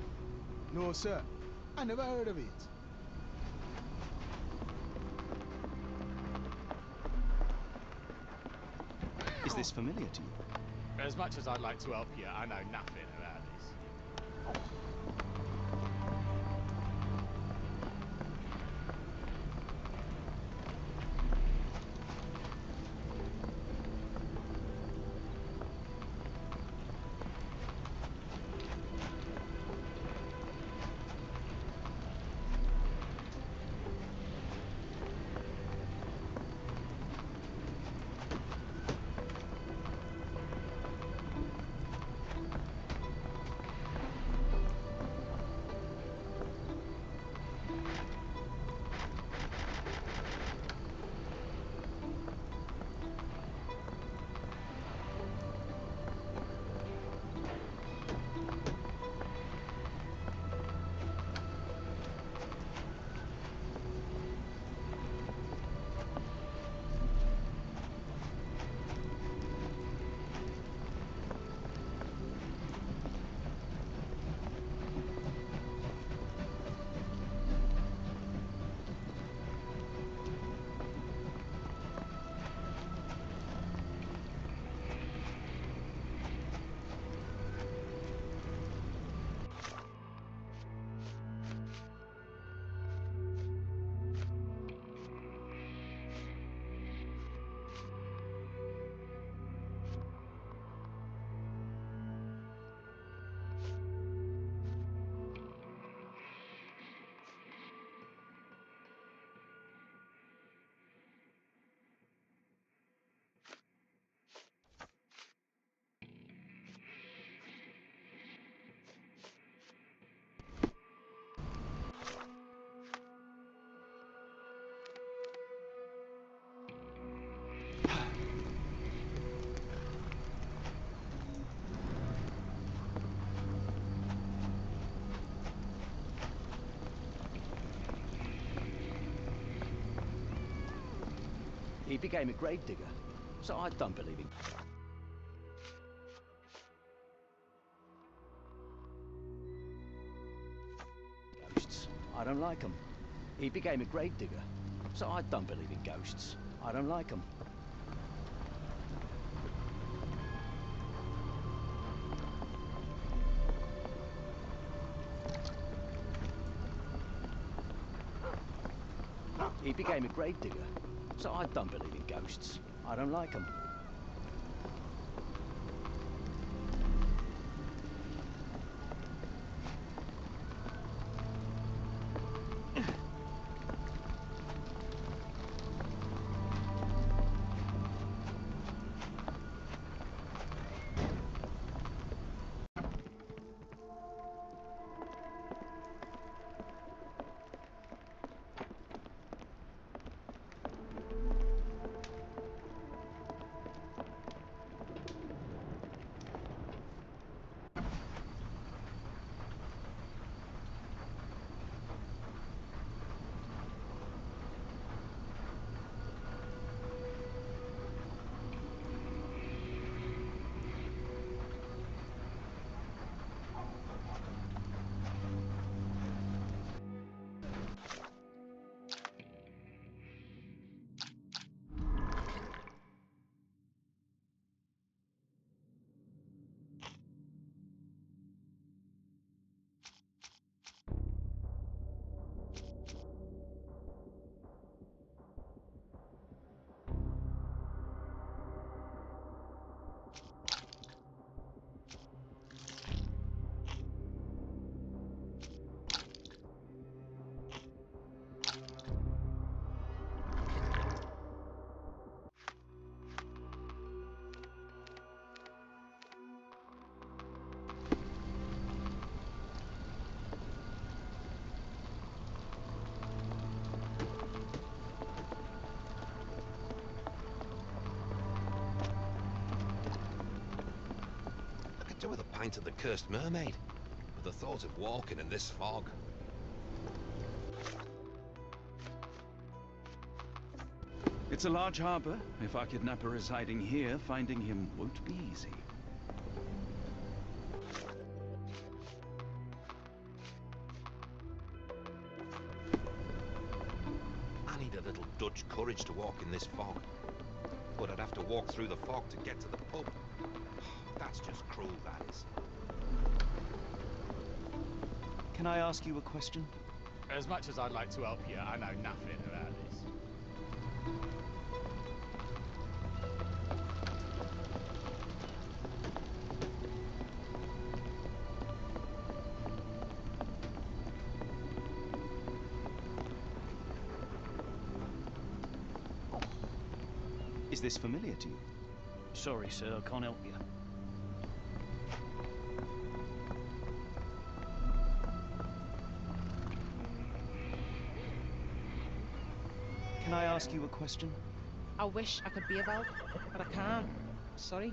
No, sir. I never heard of it. Is this familiar to you? As much as I'd like to help you, I know nothing about this. He became a grave digger, so I don't believe in ghosts. I don't like them. He became a grave digger, so I don't believe in ghosts. I don't like them. He became a grave digger, so I don't believe in ghosts. I don't like them. Do with a pint of the cursed mermaid, but the thought of walking in this fog. It's a large harbour. If our kidnapper is hiding here, finding him won't be easy. much courage to walk in this fog. But I'd have to walk through the fog to get to the pub. That's just cruel, that is. Can I ask you a question? As much as I'd like to help you, I know nothing about this. Is this familiar to you? Sorry, sir, I can't help you. Can I ask you a question? I wish I could be of help, but I can't. Sorry.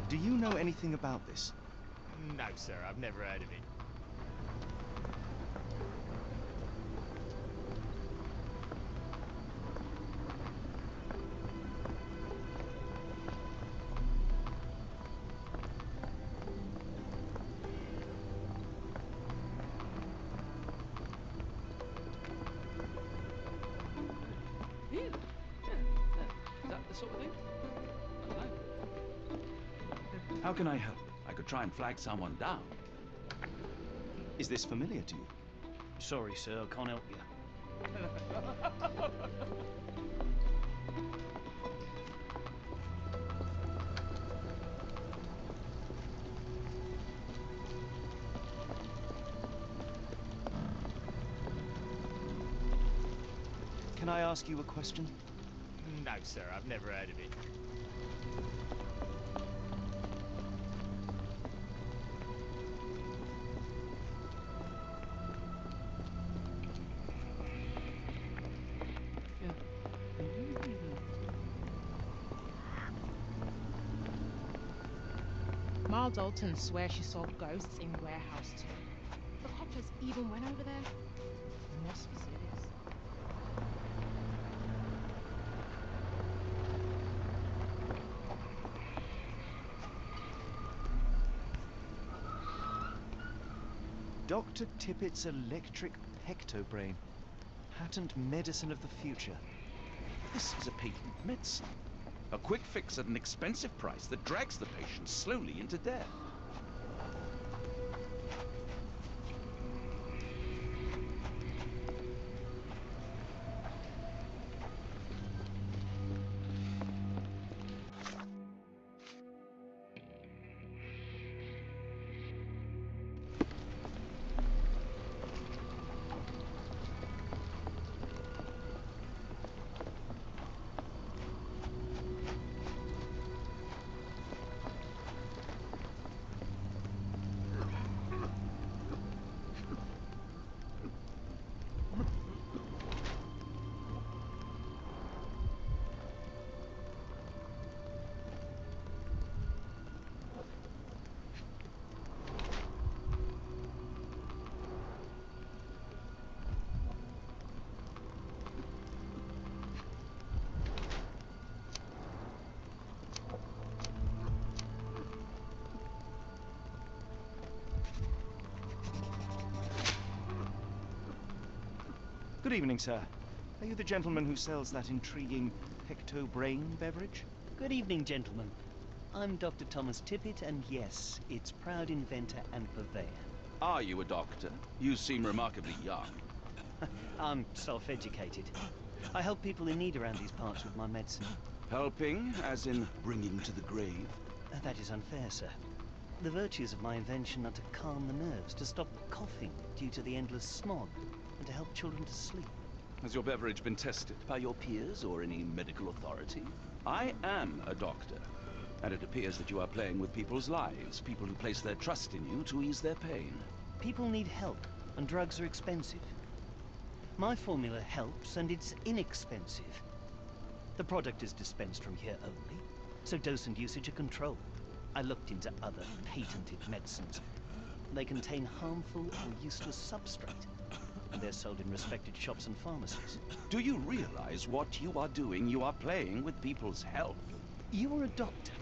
Do you know anything about this? No, sir, I've never heard of it. Really? Yeah. Is that the sort of thing? I don't know. How can I help? I could try and flag someone down. Is this familiar to you? Sorry, sir, I can't help you. Can I ask you a question? No, sir, I've never heard of it. Ma Dalton swears she saw ghosts in warehouse too. The coppers even went over there. Must be serious. Dr. Tippett's electric pectobrain. Patent medicine of the future. This is a patent medicine. A quick fix at an expensive price that drags the patient slowly into death. Good evening, sir. Are you the gentleman who sells that intriguing pecto-brain beverage? Good evening, gentlemen. I'm Dr. Thomas Tippett, and yes, its proud inventor and purveyor. Are you a doctor? You seem remarkably young. I'm self-educated. I help people in need around these parts with my medicine. Helping, as in bringing to the grave? That is unfair, sir. The virtues of my invention are to calm the nerves, to stop coughing due to the endless smog, and to help children to sleep. Has your beverage been tested by your peers or any medical authority? I am a doctor, and it appears that you are playing with people's lives, people who place their trust in you to ease their pain. People need help, and drugs are expensive. My formula helps, and it's inexpensive. The product is dispensed from here only, so dose and usage are controlled. I looked into other patented medicines. They contain harmful or useless substrate, and they're sold in respected shops and pharmacies. Do you realize what you are doing? You are playing with people's health. You're a doctor.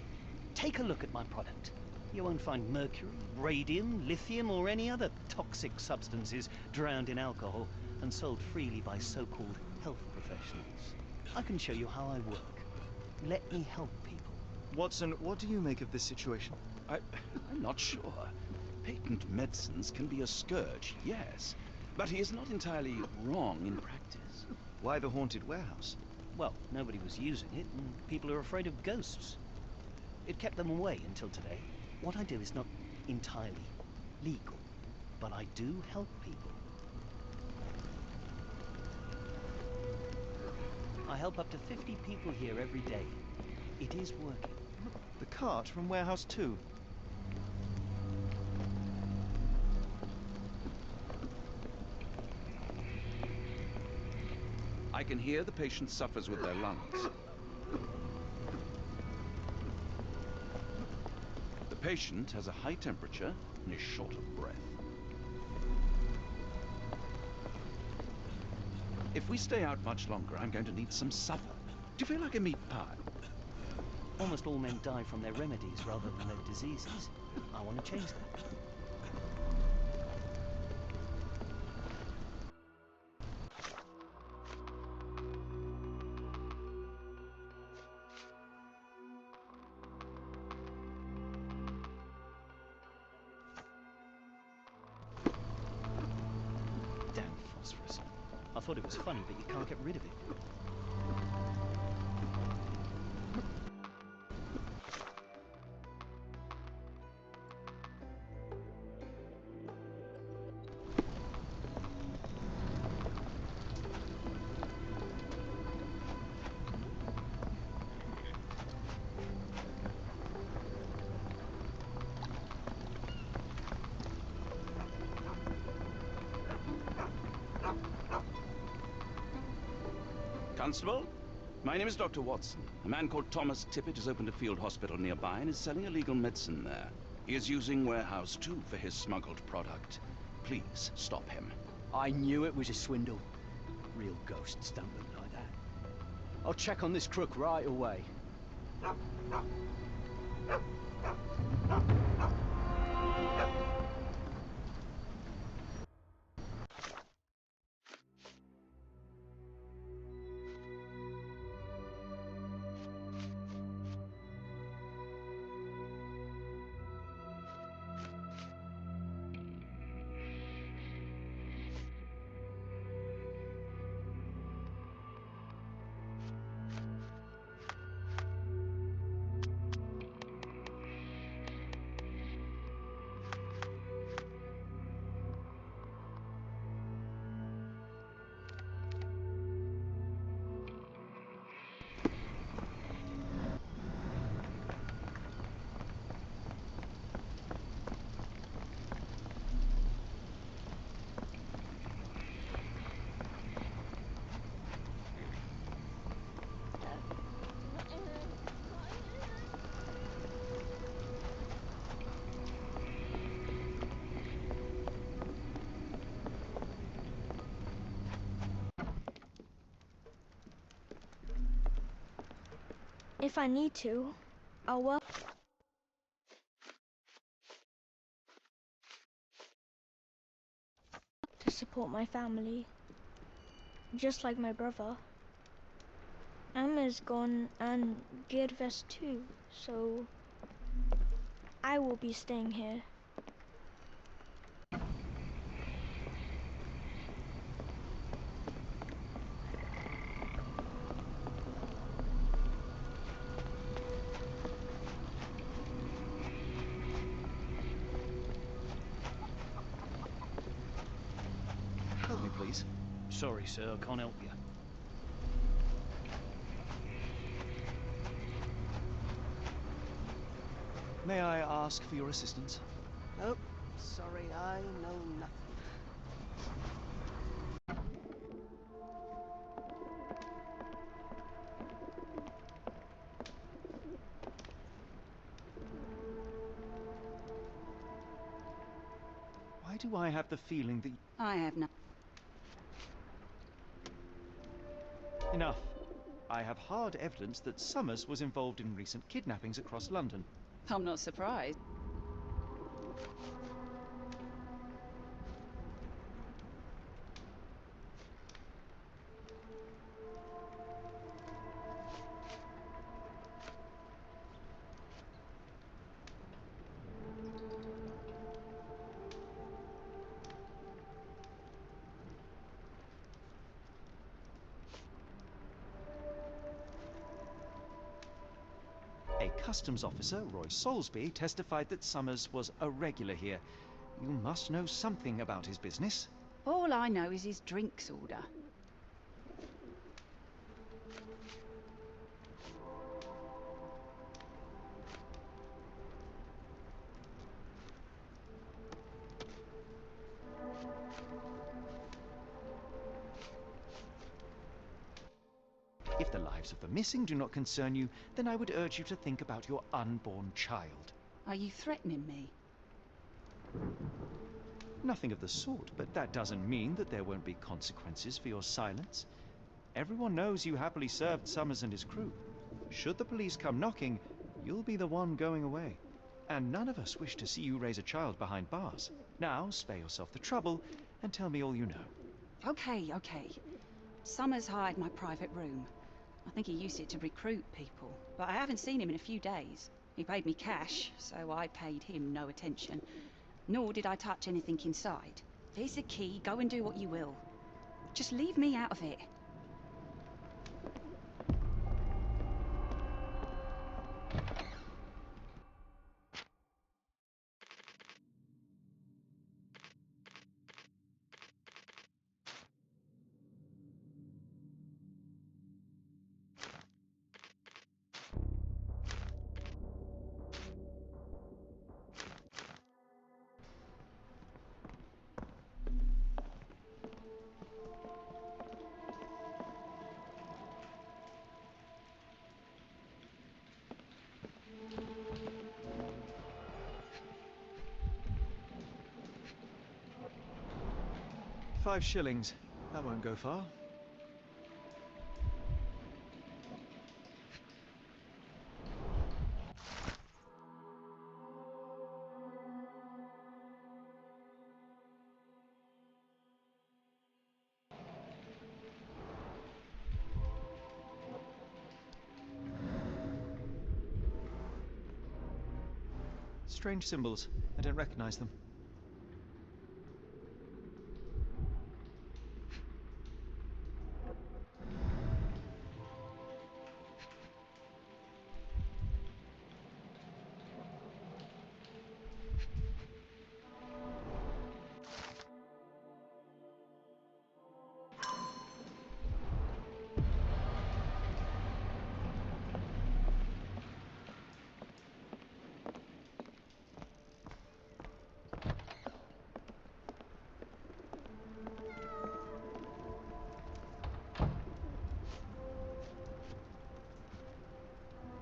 Take a look at my product. You won't find mercury, radium, lithium, or any other toxic substances drowned in alcohol and sold freely by so-called health professionals. I can show you how I work. Let me help people. Watson, what do you make of this situation? I'm not sure. Patent medicines can be a scourge, yes, but he is not entirely wrong in practice. Why the haunted warehouse? Well, nobody was using it, and people are afraid of ghosts. It kept them away until today. What I do is not entirely legal, but I do help people. I help up to 50 people here every day. It is working. The cart from Warehouse 2. I can hear the patient suffers with their lungs. The patient has a high temperature and is short of breath. If we stay out much longer, I'm going to need some supper. Do you feel like a meat pie? Almost all men die from their remedies rather than their diseases. I want to change that. Damn phosphorus. I thought it was funny, but you can't get rid of it. Constable, my name is Dr. Watson. A man called Thomas Tippett has opened a field hospital nearby and is selling illegal medicine there. He is using Warehouse 2 for his smuggled product. Please stop him. I knew it was a swindle. Real ghosts don't look like that. I'll check on this crook right away. If I need to, I'll work to support my family. just like my brother. Emma's gone and Gearvest too, so I will be staying here. Help me, please. Sorry, sir, I can't help you. May I ask for your assistance? Nope. Sorry, I know nothing. Why do I have the feeling that... I have no... Enough. I have hard evidence that Summers was involved in recent kidnappings across London. I'm not surprised. A customs officer, Roy Soulsby, testified that Summers was a regular here. You must know something about his business. All I know is his drinks order. If the lives of the missing do not concern you, then I would urge you to think about your unborn child. Are you threatening me? Nothing of the sort, but that doesn't mean that there won't be consequences for your silence. Everyone knows you happily served Summers and his crew. Should the police come knocking, you'll be the one going away. And none of us wish to see you raise a child behind bars. Now, spare yourself the trouble and tell me all you know. Okay. Summers hired my private room. I think he used it to recruit people, but I haven't seen him in a few days. He paid me cash, so I paid him no attention. Nor did I touch anything inside. Here's the key, go and do what you will. Just leave me out of it. £5. That won't go far. Strange symbols. I don't recognize them.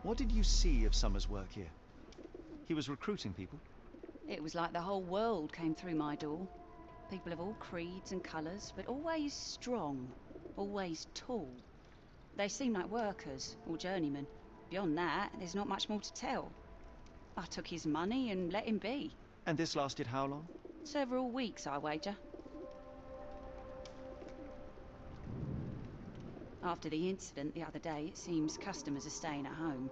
What did you see of Summers' work here? He was recruiting people? It was like the whole world came through my door. People of all creeds and colours, but always strong, always tall. They seemed like workers or journeymen. Beyond that, there's not much more to tell. I took his money and let him be. And this lasted how long? Several weeks, I wager. After the incident the other day, it seems customers are staying at home.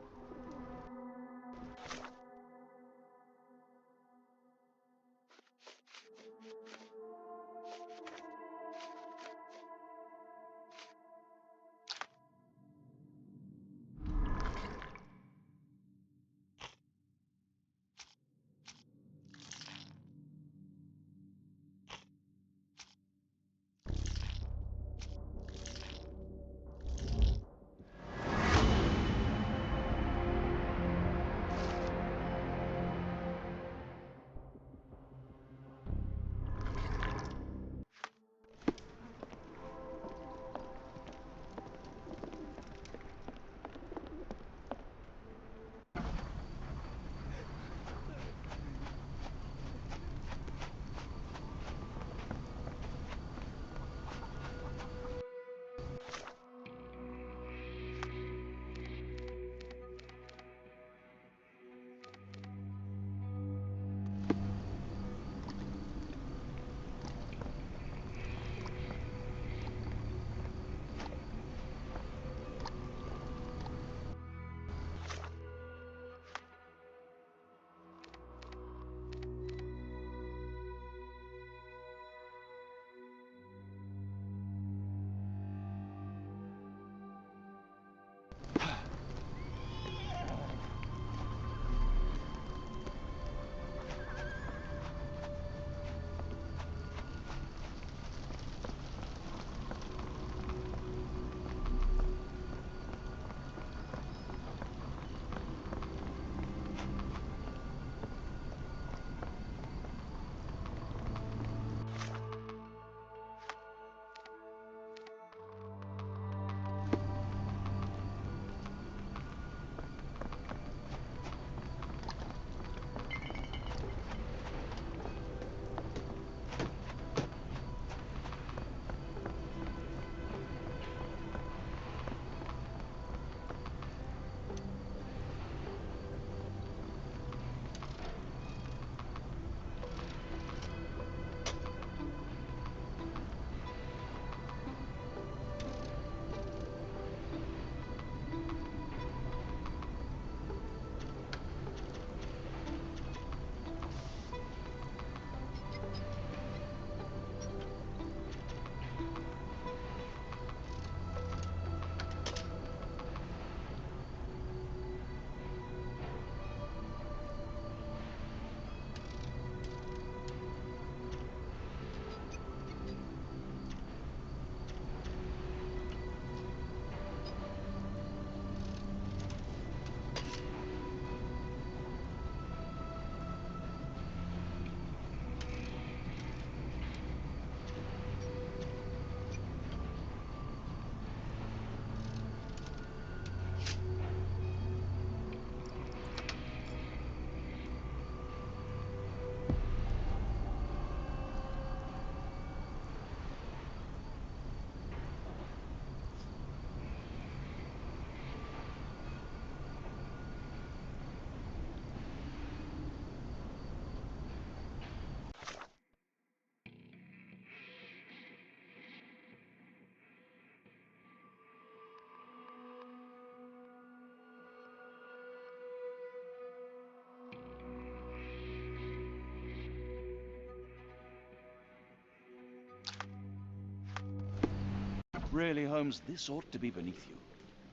Really, Holmes, this ought to be beneath you.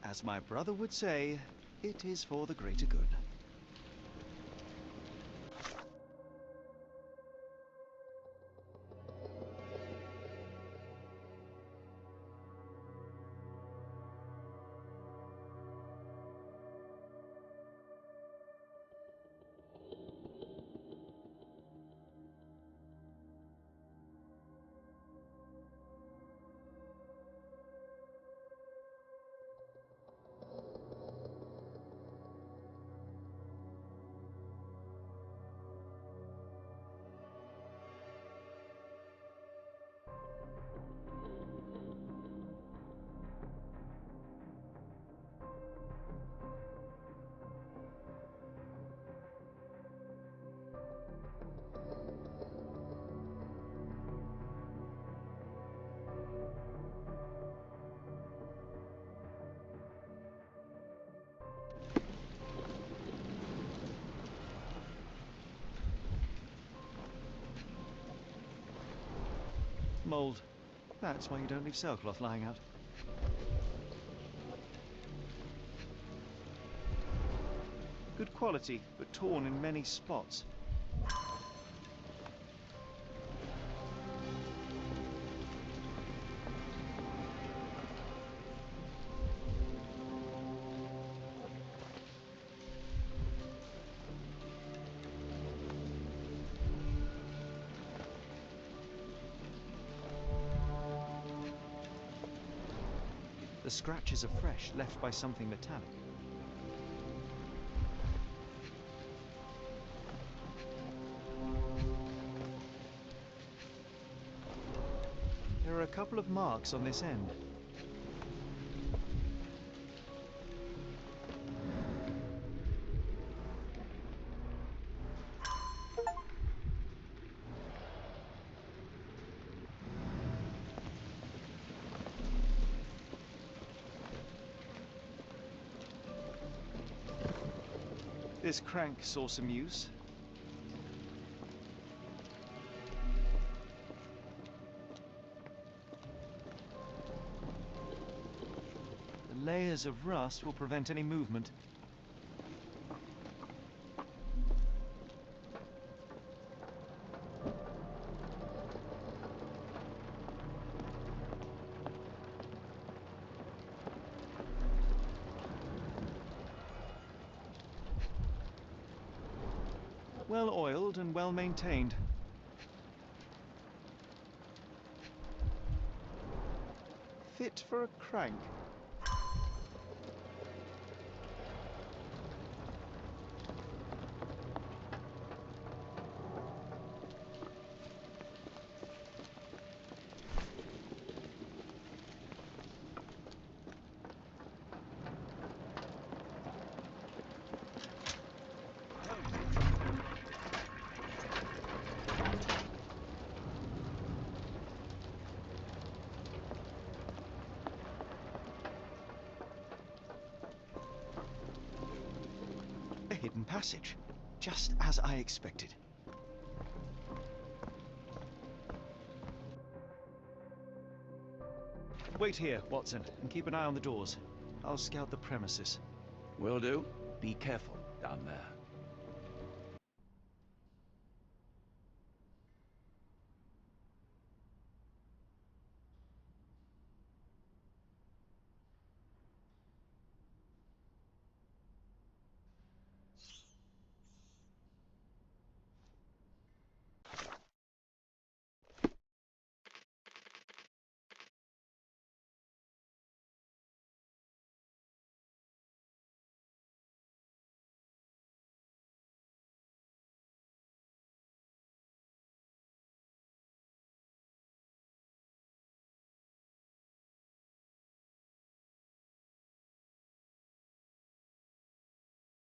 As my brother would say, it is for the greater good. Mold. That's why you don't leave sailcloth lying out. Good quality, but torn in many spots. The scratches are fresh, left by something metallic. There are a couple of marks on this end. This crank saw some use. The layers of rust will prevent any movement. Well oiled and well maintained. Fit for a crank. A hidden passage, just as I expected. Wait here, Watson, and keep an eye on the doors. I'll scout the premises. Will do. Be careful down there.